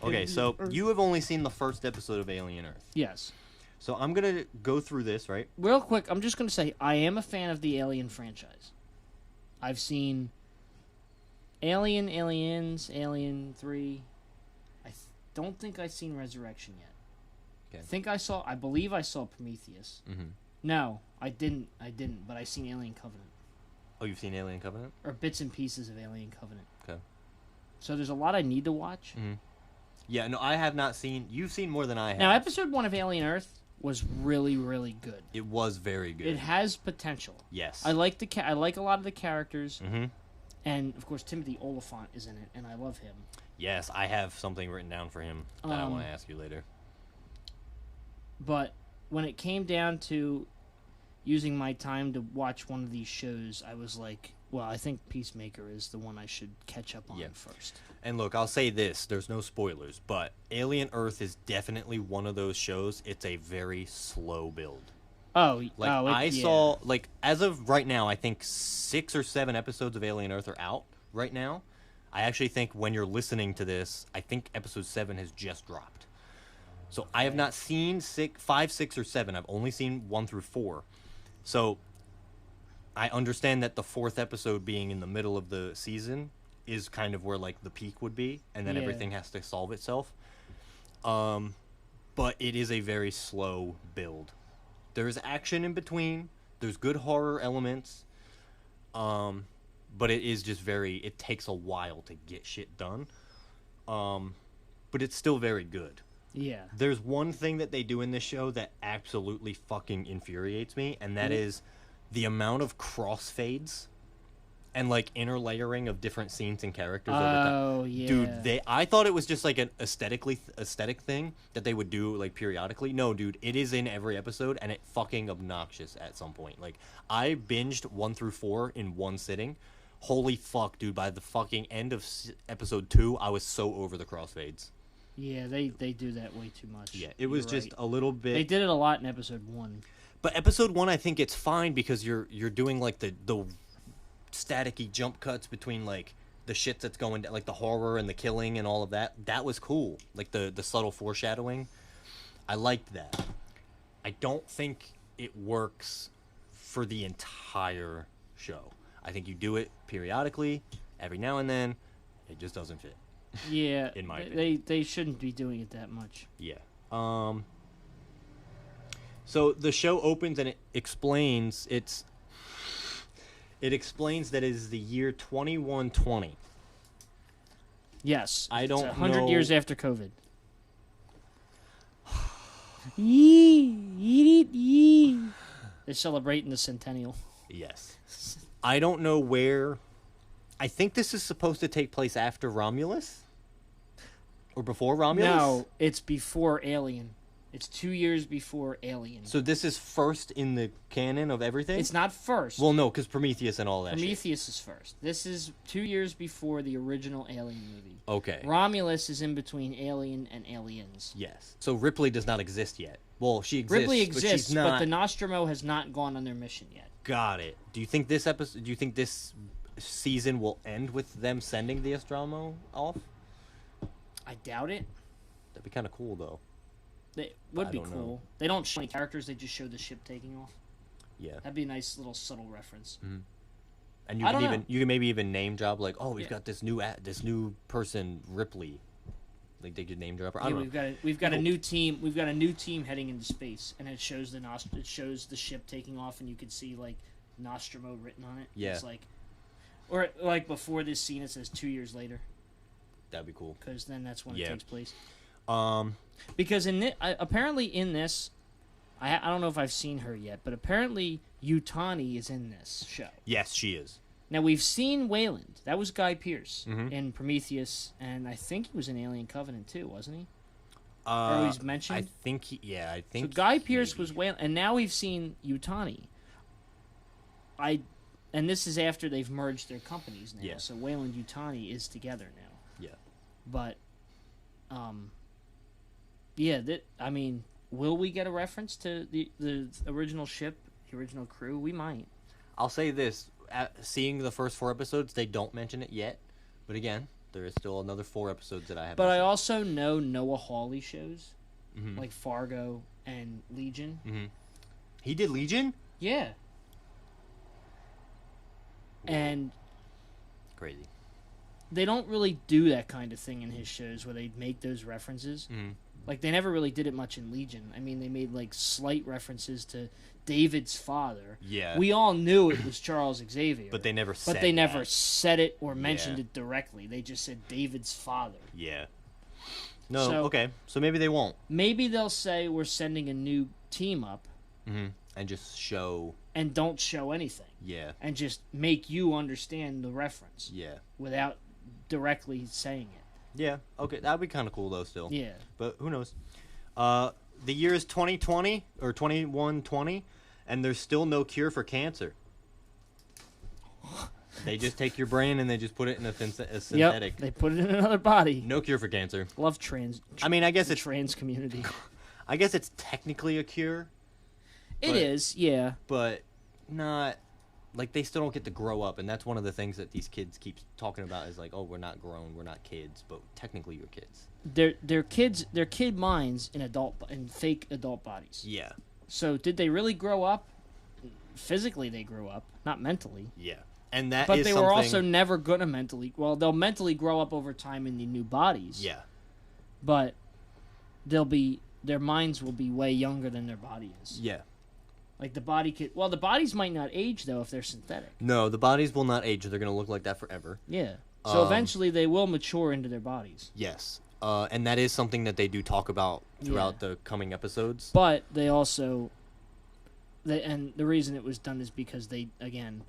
Okay, so you have only seen the first episode of Alien Earth.
Yes.
So I'm gonna go through this, right?
Real quick, I'm just gonna say I am a fan of the Alien franchise. I've seen Aliens, Alien 3. I don't think I've seen Resurrection yet.
Okay.
I believe I saw Prometheus.
Mm-hmm.
No, I didn't, but I've seen Alien Covenant.
Oh, you've seen Alien Covenant?
Or bits and pieces of Alien Covenant.
Okay.
So there's a lot I need to watch.
Mm-hmm. Yeah, no, I have not seen... You've seen more than I have.
Now, episode 1 of Alien Earth was really, really good.
It was very good.
It has potential.
Yes.
I like I like a lot of the characters.
Mm-hmm.
And, of course, Timothy Oliphant is in it, and I love him.
Yes, I have something written down for him that I want to ask you later.
But when it came down to using my time to watch one of these shows, I was like, well, I think Peacemaker is the one I should catch up on first.
And look, I'll say this. There's no spoilers, but Alien Earth is definitely one of those shows. It's a very slow build. I saw, as of right now, I think 6 or 7 episodes of Alien Earth are out right now. I actually think when you're listening to this, I think episode 7 has just dropped. So I have not seen 5, 6, or 7. I've only seen 1 through 4. So I understand that the 4th episode being in the middle of the season is kind of where the peak would be, and then everything has to solve itself. But it is a very slow build. There's action in between. There's good horror elements. But it is just it takes a while to get shit done. But it's still very good.
Yeah.
There's one thing that they do in this show that absolutely fucking infuriates me, and that is the amount of crossfades and interlayering of different scenes and characters over time.
Oh, yeah.
Dude, I thought it was just an aesthetic thing that they would do periodically. No, dude, it is in every episode, and it fucking obnoxious at some point. I binged 1 through 4 in one sitting. Holy fuck, dude, by the fucking end of episode 2, I was so over the crossfades.
Yeah, they do that way too much.
Yeah, it was just a little bit...
They did it a lot in episode 1.
But episode 1, I think it's fine because you're doing the staticky jump cuts between the shit that's going down, the horror and the killing and all of that. That was cool. The subtle foreshadowing. I liked that. I don't think it works for the entire show. I think you do it periodically, every now and then. It just doesn't fit.
Yeah,
In my opinion.
they shouldn't be doing it that much.
Yeah. So the show opens and it explains that it is the year 2120.
Yes,
I don't
it's 100
know-
years after COVID. Yee. They're celebrating the centennial.
Yes. I don't know where. I think this is supposed to take place after Romulus? Or before Romulus?
No, it's before Alien. It's 2 years before Alien.
So this is first in the canon of everything?
It's not first.
Well, no, because Prometheus and all that shit.
Prometheus is first. This is 2 years before the original Alien movie.
Okay.
Romulus is in between Alien and Aliens.
Yes. So Ripley does not exist yet. Well, she exists,
Ripley
but
exists,
she's not.
but the Nostromo has not gone on their mission yet.
Got it. Do you think this season will end with them sending the Nostromo off?
I doubt it.
That'd be kind of cool, though.
It would
I
be
don't
cool.
know.
They don't show any characters, they just show the ship taking off.
Yeah.
That'd be a nice little subtle reference.
And you
I
can
don't
even
know.
you can maybe even name drop like, oh, we've
Yeah.
got this new person, Ripley. Like they could name drop her. I
Yeah,
don't know.
we've got a
Cool.
new team. We've got a new team heading into space, and it shows the ship taking off, and you can see like Nostromo written on it.
Yeah.
It's like, or like before this scene, it says 2 years later,
That'd be cool.
because then that's when
Yeah.
it takes place.
Um,
Because apparently in this, I don't know if I've seen her yet, but apparently Yutani is in this show.
yes, she is.
Now we've seen Wayland. That was Guy Pearce
Mhm.
in Prometheus, and I think he was in Alien Covenant too, wasn't he? Or he's mentioned.
I think I
So
think
Guy Pearce
maybe.
was Wayland, and now we've seen Yutani. And this is after they've merged their companies now.
Yeah.
So Wayland Yutani is together now.
Yeah.
But, yeah. I mean, will we get a reference to the original ship, the original crew? We might.
I'll say this: seeing the first 4 episodes, they don't mention it yet. But again, there is still another 4 episodes that I haven't.
But I
seen.
also know Noah Hawley shows,
Mhm.
like Fargo and Legion.
Mhm. He did Legion.
Yeah. And
Crazy.
they don't really do that kind of thing in his shows where they make those references.
Mhm.
Like, they never really did it much in Legion. I mean, they made, like, slight references to David's father.
Yeah.
We all knew it was Charles Xavier.
But they never said.
But they never
that.
said it or mentioned
Yeah.
it directly. They just said David's father.
Yeah. No.
So-
Okay. So maybe they won't.
Maybe they'll say we're sending a new team up
And just show.
and don't show anything.
Yeah.
And just make you understand the reference
Yeah.
without directly saying it.
Yeah. Okay. That'd be kind of cool though. Still.
Yeah.
But who knows? The year is 2020 or 2120, and there's still no cure for cancer. They just take your brain and they just put it in a synthetic.
Yep. They put it in another body.
No cure for cancer.
Love trans.
I mean, I guess
the
it's
trans community.
I guess it's technically a cure,
It
But-
is, yeah.
but not like they still don't get to grow up, and that's one of the things that these kids keep talking about is like, oh, we're not grown, we're not kids, but technically you're kids.
They're kids. They're kid minds in fake adult bodies.
Yeah.
So did they really grow up? Physically, they grew up, not mentally.
Yeah. And that
But
is
they
something.
were also never gonna mentally. Well, they'll mentally grow up over time in the new bodies.
Yeah.
But their minds will be way younger than their body is.
Yeah.
Like the body could. Well, the bodies might not age though if they're synthetic.
No, the bodies will not age. They're gonna look like that forever.
Yeah. So
Um,
eventually they will mature into their bodies.
Yes. And that is something that they do talk about throughout the coming episodes.
But they also, and the reason it was done is because they, again,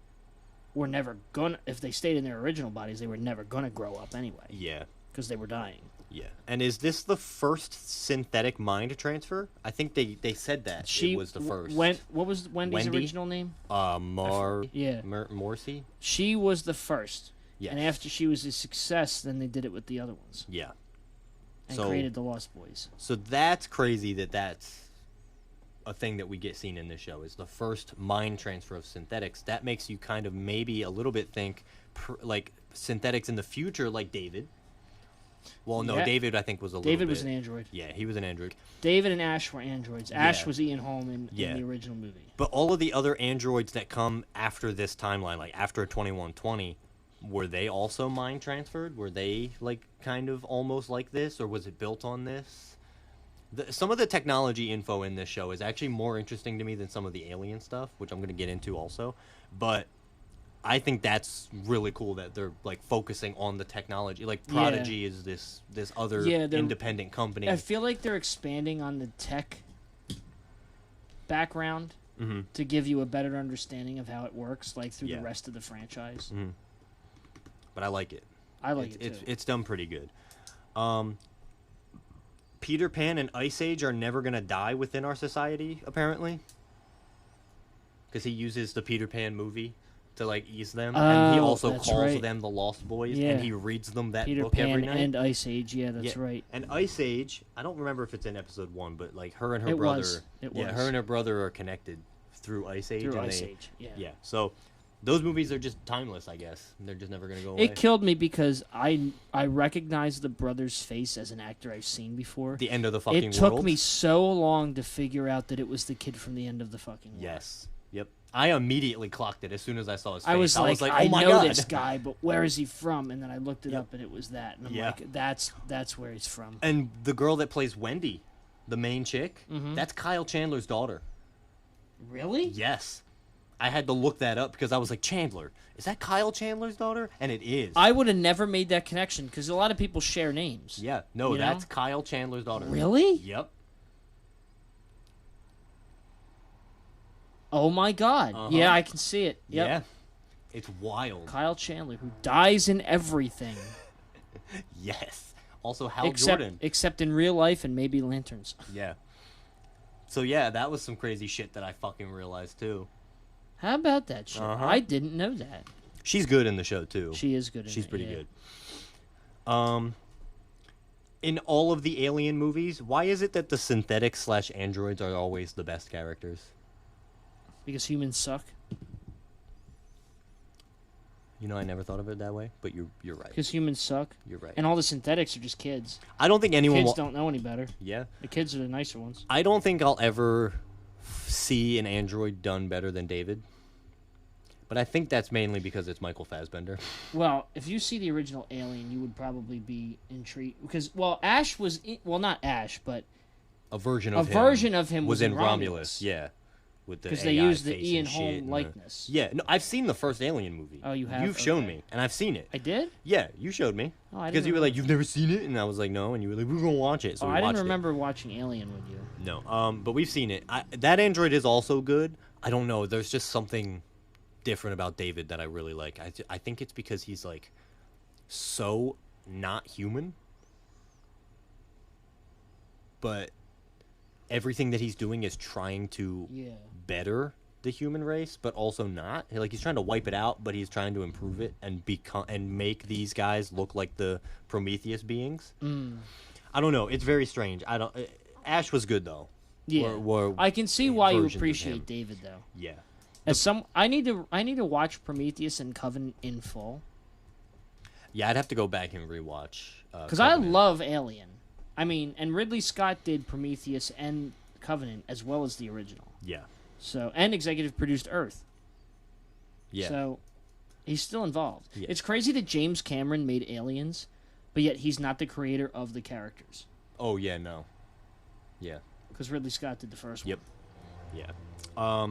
were never gonna. If they stayed in their original bodies, they were never gonna grow up anyway
Yeah.
because they were dying.
Yeah. And is this the first synthetic mind transfer? I think they said that it was the first.
What was Wendy's
Wendy?
original name? Yeah.
Morsi?
She was the first.
Yes.
And after she was a success, then they did it with the other ones
Yeah.
and
So-
created the Lost Boys.
So that's crazy that's a thing that we get seen in this show is the first mind transfer of synthetics. That makes you kind of maybe a little bit think like synthetics in the future, like David, Well, no,
Yeah.
David I think was a little
David
bit.
was an android.
Yeah, he was an android.
David and Ash were androids. Ash
Yeah.
was Ian Holm in
Yeah.
the original movie.
But all of the other androids that come after this timeline, like after 2120, were they also mind transferred? Were they like kind of almost like this, or was it built on this? Some of the technology info in this show is actually more interesting to me than some of the alien stuff, which I'm going to get into also. But I think that's really cool that they're like focusing on the technology. Like Prodigy is this other independent company.
I feel like they're expanding on the tech background to give you a better understanding of how it works, like through the rest of the franchise.
But I like it.
I like it too.
It's done pretty good. Peter Pan and Ice Age are never gonna die within our society, apparently, because he uses the Peter Pan movie to like ease them, and he also
that's
calls
right.
them the Lost Boys,
Yeah.
and he reads them that
Peter
book every
Pan
night.
and Ice Age, yeah, that's
Yeah.
right.
And Ice Age, I don't remember if it's in episode 1, but like her and her
It
brother,
was. It was.
her and her brother are connected through Ice Age.
Through
and
Ice
they,
Age, yeah.
Yeah. So those movies are just timeless, I guess. They're just never gonna go away.
It killed me because I recognized the brother's face as an actor I've seen before.
The end of the fucking
It took
world.
me so long to figure out that it was the kid from the end of the fucking world.
Yes. Yep. I immediately clocked it as soon as I saw his face.
I was like,
oh
I
my
know
God.
this guy, but where is he from? And then I looked it
Yep.
up, and it was that. And I'm
Yeah.
like, that's where he's from.
And the girl that plays Wendy, the main chick,
Mm-hmm.
that's Kyle Chandler's daughter.
Really?
Yes. I had to look that up because I was like, Chandler, is that Kyle Chandler's daughter? And it is.
I would have never made that connection because a lot of people share names.
Yeah. No,
You know?
that's Kyle Chandler's daughter.
Really?
Yep.
Oh my God!
Uh-huh.
Yeah, I can see it. Yep.
Yeah. It's wild.
Kyle Chandler, who dies in everything
Yes. Also, Hal
except
Jordan.
except in real life and maybe lanterns.
Yeah. So, yeah, that was some crazy shit that I fucking realized, too.
How about that shit?
Uh-huh.
I didn't know that.
She's good in the show, too.
She is good.
She's pretty
yeah.
good. In all of the Alien movies, why is it that the synthetic/androids are always the best characters?
Because humans suck.
You know, I never thought of it that way, but you're right.
Because humans suck.
You're right.
And all the synthetics are just kids.
I don't think anyone
Kids don't know any better.
Yeah.
The kids are the nicer ones.
I don't think I'll ever see an android done better than David. But I think that's mainly because it's Michael Fassbender.
Well, if you see the original Alien, you would probably be intrigued because Ash was not Ash, but
A version
a
of him
version of him was
in
Romulus.
Yeah. With the
Because they
AI
used the
face
Ian
and shit
Holm
and the-
likeness.
Yeah, no, I've seen the first Alien movie.
Oh, you have?
You've shown
Okay.
me, and I've seen it.
I did?
Yeah, you showed me.
Oh, I
Because
didn't
you were
remember.
like, "You've never seen it," and I was like, "No," and you were like, "We're gonna watch it." So
Oh,
we
I didn't
watched
remember watching Alien with you.
it. No, but we've seen it. That android is also good. I don't know. There's just something different about David that I really like. I think it's because he's like so not human, but everything that he's doing is trying to
Yeah.
better the human race, but also not. Like he's trying to wipe it out, but he's trying to improve it and make these guys look like the Prometheus beings. I don't know. It's very strange. Ash was good though.
Yeah.
Or
I can see why you
versions of him.
appreciate David though.
Yeah.
I need to watch Prometheus and Covenant in full
Yeah, I'd have to go back and rewatch.
because I
Covenant.
love Alien. I mean, and Ridley Scott did Prometheus and Covenant as well as the original.
Yeah.
So and executive produced Earth.
Yeah.
So he's still involved.
Yeah.
It's crazy that James Cameron made Aliens, but yet he's not the creator of the characters
Oh yeah, no. Yeah.
because Ridley Scott did the first
Yep. Yeah.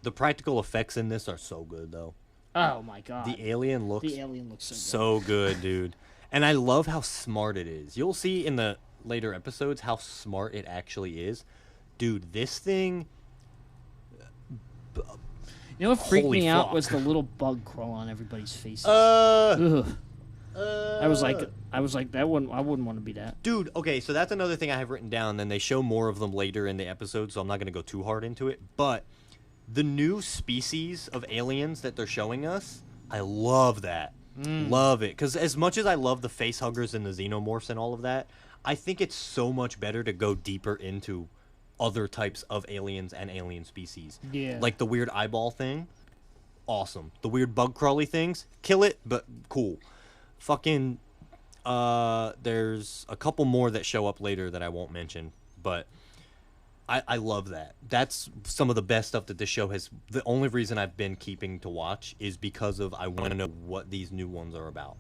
The practical effects in this are so good though.
one. Oh my god.
The alien looks
The alien looks so good.
so good, dude. And I love how smart it is. You'll see in the later episodes how smart it actually is. Dude, this thing
You know what freaked
Holy
me out
fuck.
was the little bug crawl on everybody's faces.
uh
Ugh. I was like I wouldn't want to be that.
Dude, okay, so that's another thing I have written down. Then they show more of them later in the episode, so I'm not going to go too hard into it. But the new species of aliens that they're showing us, I love that. Love it. Because as much as I love the face huggers and the xenomorphs and all of that, I think it's so much better to go deeper into other types of aliens and alien species.
Yeah.
Like the weird eyeball thing, awesome. The weird bug crawly things, kill it, but cool. Fucking There's a couple more that show up later that I won't mention, but I love that. That's some of the best stuff that this show has. The only reason I've been keeping to watch is because of I want to know what these new ones are about.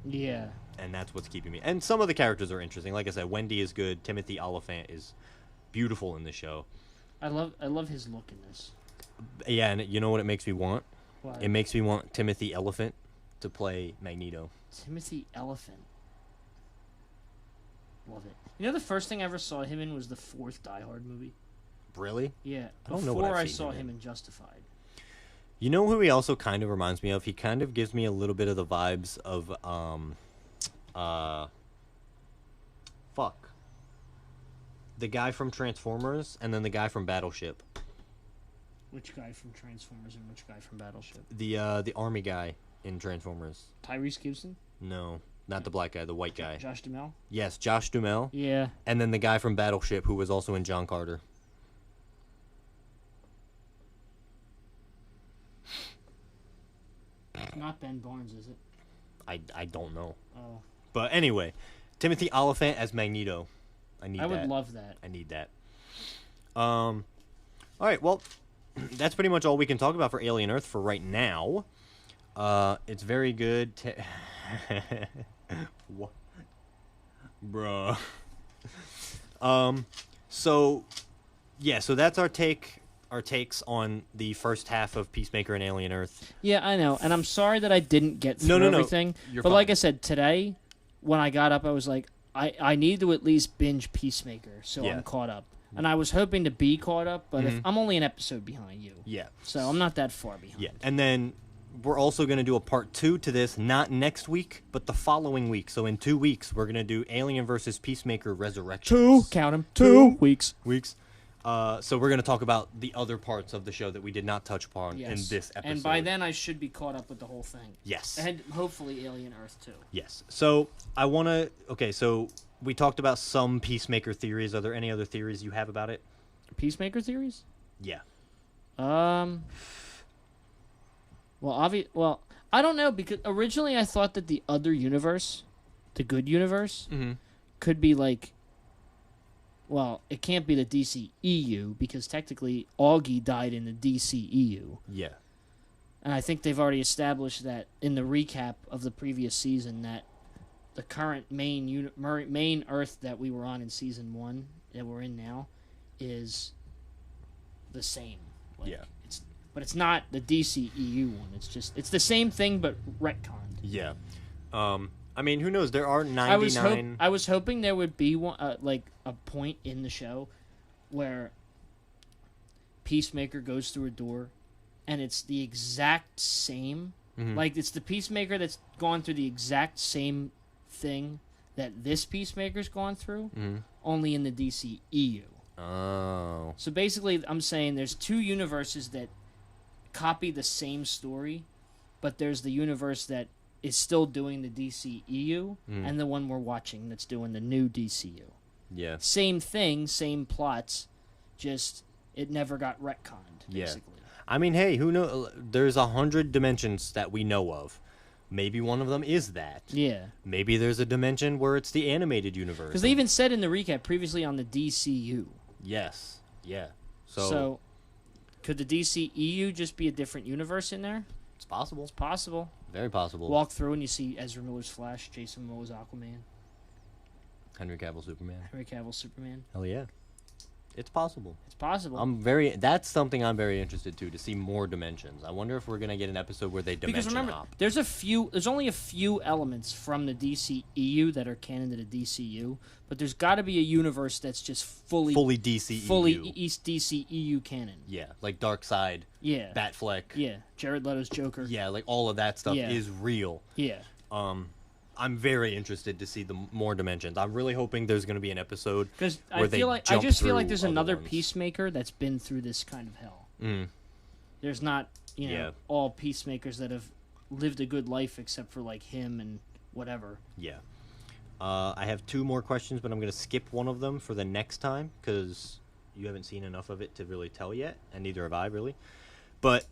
Yeah.
And that's what's keeping me. And some of the characters are interesting. Like I said, Wendy is good. Timothy Oliphant is beautiful in the show.
I love his look in this.
Yeah, and you know what it makes me want?
What?
It makes me want Timothy Elephant to play Magneto.
Timothy Elephant. Love it. You know the first thing I ever saw him in was the fourth Die Hard movie?
Really?
Yeah.
I don't know
Before
what I've
I
seen
saw
him
him
in.
in Justified.
You know who he also kind of reminds me of? He kind of gives me a little bit of the vibes of fuck. The guy from Transformers and then the guy from Battleship.
Which guy from Transformers and which guy from Battleship?
The army guy in Transformers.
Tyrese Gibson?
No, not the black guy, the white guy.
Josh Duhamel?
Yes, Josh Duhamel.
Yeah.
And then the guy from Battleship who was also in John Carter.
Not Ben Barnes, is it?
I don't know.
Oh.
But anyway, Timothy Oliphant as Magneto. I
I would love that.
I need that. All right, well, that's pretty much all we can talk about for Alien Earth for right now. It's very good. What? Bruh. So, yeah, so that's our takes on the first half of Peacemaker and Alien Earth.
Yeah, I know. And I'm sorry that I didn't get through
No.
everything.
You're
but
fine.
like I said, today, when I got up, I was like, I need to at least binge Peacemaker so
Yeah.
I'm caught up. And I was hoping to be caught up, but if
Mhm.
I'm only an episode behind you.
Yeah.
So I'm not that far behind.
Yeah, and then we're also going to do a part 2 to this, not next week, but the following week. So in 2 weeks, we're going to do Alien versus Peacemaker Resurrection.
Count them. 2 weeks.
weeks. So we're going to talk about the other parts of the show that we did not touch upon in this episode.
And by then, I should be caught up with the whole thing.
Yes.
And hopefully Alien Earth, too.
Yes. So I want to... Okay, so we talked about some Peacemaker theories. Are there any other theories you have about it?
Peacemaker theories?
Yeah.
Well, I don't know, because originally I thought that the other universe, the good universe,
Mm-hmm.
could be like, well, it can't be the DCEU because technically Augie died in the DCEU.
Yeah.
And I think they've already established that in the recap of the previous season that the current main Earth that we were on in season 1 that we're in now is the same. Like,
Yeah.
But it's not the DCEU one. It's the same thing but retconned.
Yeah. I mean, who knows? There are 99...
I was hoping there would be one, like a point in the show where Peacemaker goes through a door, and it's the exact same.
Mhm.
Like it's the Peacemaker that's gone through the exact same thing that this Peacemaker's gone through,
Mhm.
only in the DCEU.
Oh.
So basically, I'm saying there's 2 universes that copy the same story, but there's the universe that is still doing the DCEU and the one we're watching that's doing the new DCU.
Yeah.
Same thing, same plots, just it never got retconned,
Yeah.
basically.
I mean, hey, who knows? There's 100 dimensions that we know of. Maybe one of them is that.
Yeah.
Maybe there's a dimension where it's the animated universe.
Because they even said in the recap previously on the DCU.
Yes. Yeah.
So could the DCEU just be a different universe in there?
it's possible.
It's possible.
Very possible.
Walk through and you see Ezra Miller's Flash, Jason Momoa's Aquaman,
Henry Cavill Superman.
Henry Cavill's Superman.
Hell yeah. It's possible.
It's possible.
That's something I'm very interested to see more dimensions. I wonder if we're going to get an episode where they dimension
because remember,
hop.
there's only a few elements from the DCEU that are canon to the DCU, but there's got to be a universe that's just fully
DCEU.
fully East DCEU canon.
Yeah, like Darkseid,
Yeah.
Batfleck.
Yeah. Jared Leto's Joker.
Yeah, like all of that stuff
Yeah.
is real.
Yeah.
I'm very interested to see the more dimensions. I'm really hoping there's going to be an episode
Because
where they
I
jump
just feel
through
like there's
other
another
ones.
Peacemaker that's been through this kind of hell.
Mm.
There's not,
Yeah.
all Peacemakers that have lived a good life except for like him and whatever.
Yeah. I have 2 more questions, but I'm going to skip one of them for the next time because you haven't seen enough of it to really tell yet, and neither have I really. But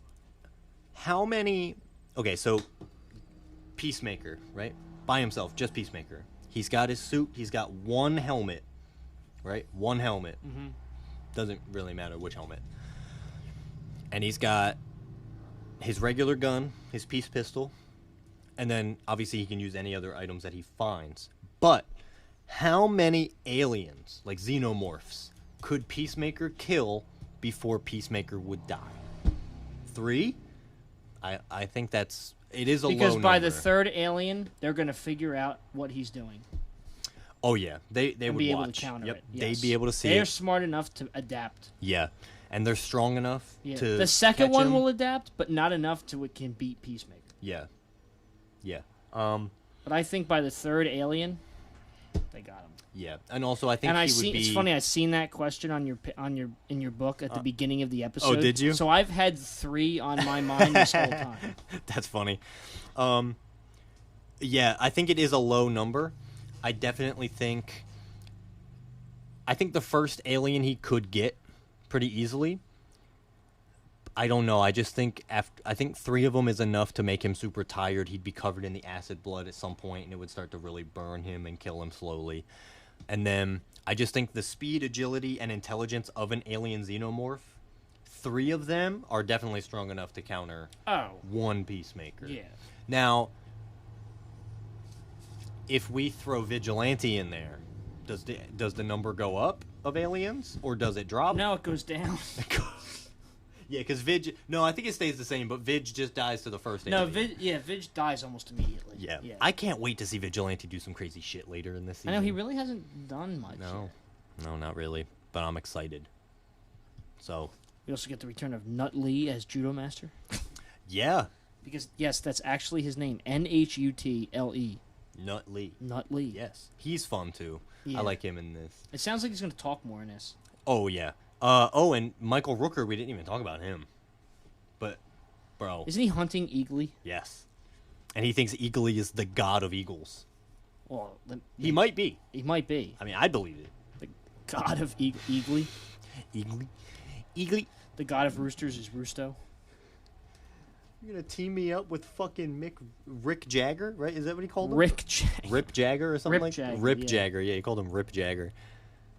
how many... Okay, so Peacemaker, right? by himself, just Peacemaker. He's got his suit. He's got one helmet, right? One helmet.
Mm-hmm.
Doesn't really matter which helmet. And he's got his regular gun, his peace pistol, and then obviously he can use any other items that he finds. But how many aliens, like xenomorphs, could Peacemaker kill before Peacemaker would die? 3? I think it is a low number.
Because by the 3rd alien, they're going to figure out what he's doing.
Oh yeah, they
and
would
be able
watch.
to counter
Yep.
it. Yes.
They'd be able to see
They're
it.
smart enough to adapt.
Yeah, and they're strong enough
Yeah.
to.
The second
catch
one
him.
will adapt, but not enough to it can beat Peacemaker.
Yeah, yeah,
But I think by the 3rd alien, they got him.
yeah, and also I think
And
he would be.
it's funny. I seen that question in your book at the beginning of the episode.
did you?
So I've had 3 on my mind this whole time.
That's funny. Yeah, I think it is a low number. I definitely think. I think the first alien he could get pretty easily. I don't know. I just think I think 3 of them is enough to make him super tired. He'd be covered in the acid blood at some point, and it would start to really burn him and kill him slowly. And then I just think the speed, agility, and intelligence of an alien xenomorph, 3 of them are definitely strong enough to counter one Peacemaker.
Yeah.
Now, if we throw Vigilante in there, does the number go up of aliens, or does it drop?
No, it goes down.
Yeah, because No, I think it stays the same, but Vig just dies to the first
No,
alien.
Vig dies almost immediately.
Yeah. I can't wait to see Vigilante do some crazy shit later in this season.
I know he really hasn't done much.
No,
yet.
no, not really. But I'm excited. So.
We also get the return of Nut Lee as Judo Master.
Yeah.
Because yes, that's actually his name. Nutle.
Nut Lee.
Nut Lee.
Yes, he's fun too.
Yeah.
I like him in this.
It sounds like he's going to talk more in this.
Oh yeah. And Michael Rooker, we didn't even talk about him. But, bro.
Isn't he hunting Eagly?
Yes. And he thinks Eagly is the god of eagles.
Well,
He might be.
He might be.
I mean, I believe it.
The god of Eagly.
Eagly.
The god of roosters is Roosto.
You're gonna team me up with fucking Rick Jagger, right? Is that what he called him?
Rick Jagger.
Rip Jagger or something
Rip
like
Jagger,
that? Rip
yeah.
Jagger, yeah, he called him Rip Jagger.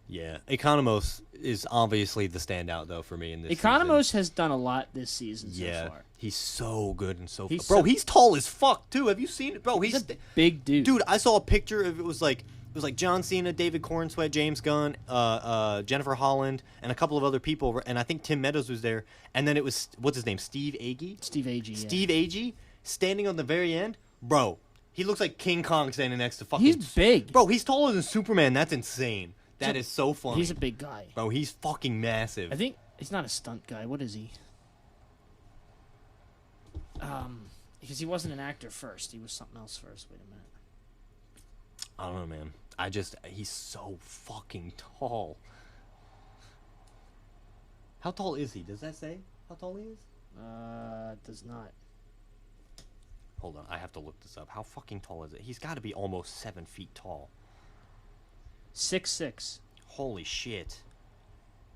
Yeah. Economos is obviously the standout, though, for me in this
Economos has done a lot this season
yeah.
so far.
He's so good and so
He's
Bro,
so-
he's tall as fuck, too. Have you seen it? Bro,
He's a big dude.
Dude, I saw a picture of it was like John Cena, David Cornsweat, James Gunn, Jennifer Holland, and a couple of other people, and I think Tim Meadows was there. And then it was what's his name, Steve Agee.
Steve Agee.
Steve Agee standing on the very end, bro. He looks like King Kong standing next to fucking.
He's big.
Bro, he's taller than Superman. That's insane. That is so funny.
He's a big guy.
Bro, he's fucking massive.
I think he's not a stunt guy. What is he? Because he wasn't an actor first. He was something else first. Wait a minute.
I don't know, man. He's so fucking tall. How tall is he? Does that say how tall he is?
Does not.
Hold on, I have to look this up. How fucking tall is it? He's got to be almost 7 feet tall.
6'6".
Holy shit.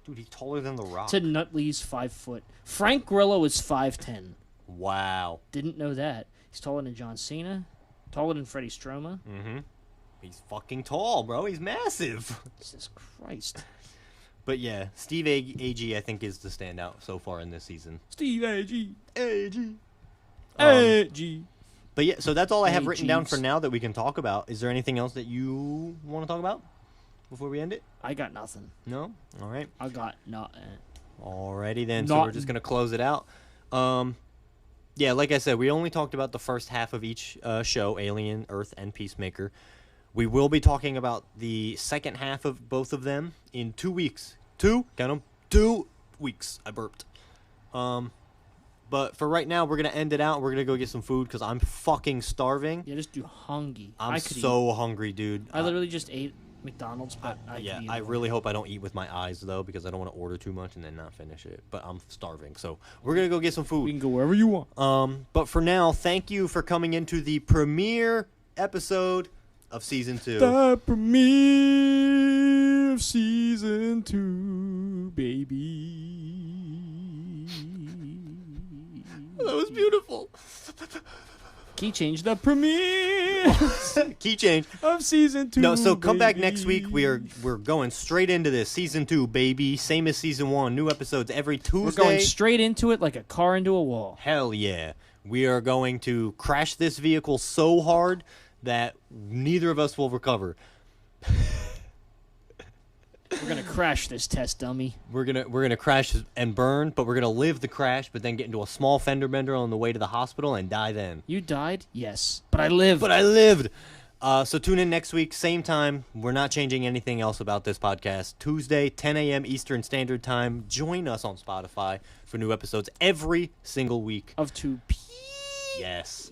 Dude, he's taller than The Rock.
Ted Nutley's 5 foot. Frank Grillo is 5'10".
Wow.
Didn't know that. He's taller than John Cena. Taller than Freddie Stroma.
Mm-hmm. He's fucking tall, bro. He's massive.
Jesus Christ.
But yeah, Steve Agee, I think, is the standout so far in this season.
Steve Agee.
Agee.
Agee.
But yeah, so that's all I have
Hey,
written down
Jeeves.
for now that we can talk about. Is there anything else that you want to talk about before we end it?
I got nothing.
No? All right.
I got nothing.
Alrighty then. So we're just going to close it out. Yeah, like I said, we only talked about the first half of each show, Alien, Earth, and Peacemaker. We will be talking about the second half of both of them in 2 weeks. 2 weeks. I burped. But for right now, we're going to end it out. We're going to go get some food because I'm fucking starving.
Yeah, just do hungry.
I'm
I could
so hungry, dude.
I literally just ate McDonald's, but I
Yeah,
could eat
I
more.
really hope I don't eat with my eyes, though, because I don't want to order too much and then not finish it. But I'm starving, so we're going to go get some food.
We can go wherever you want.
But for now, thank you for coming into the premiere episode of Season 2.
The premiere of Season 2, baby.
That was beautiful.
Key change the premiere
Key change.
of season 2.
No, so come back
baby.
next week. We're going straight into this season 2, baby. Same as season 1. New episodes every Tuesday.
We're going straight into it like a car into a wall.
Hell yeah. We are going to crash this vehicle so hard that neither of us will recover.
We're gonna crash this test dummy.
We're gonna crash and burn, but we're gonna live the crash, but then get into a small fender bender on the way to the hospital and die then.
You died? Yes. But I lived.
But I lived. So tune in next week, same time. We're not changing anything else about this podcast. Tuesday, 10 a.m. Eastern Standard Time. Join us on Spotify for new episodes every single week.
Of 2P.
Yes.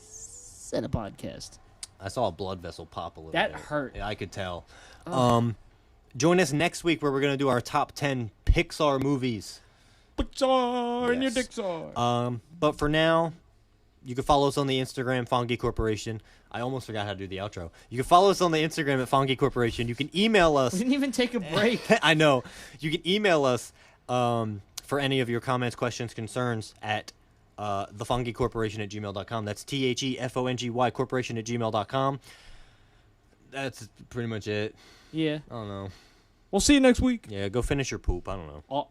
Set a podcast.
I saw a blood vessel pop a little
That
bit.
hurt.
Yeah, I could tell.
Oh.
Join us next week where we're going to do our top 10 Pixar movies.
Pixar and your
Yes.
Dixar.
But for now, you can follow us on the Instagram, Fongie Corporation. I almost forgot how to do the outro. You can follow us on the Instagram at Fongie Corporation. You can email us.
We didn't even take a break.
I know. You can email us for any of your comments, questions, concerns at thefongycorporation@gmail.com. That's THEFONGY corporation@gmail.com. That's pretty much it.
Yeah.
I don't know.
We'll see you next week.
Yeah, go finish your poop. I don't know.
Oh.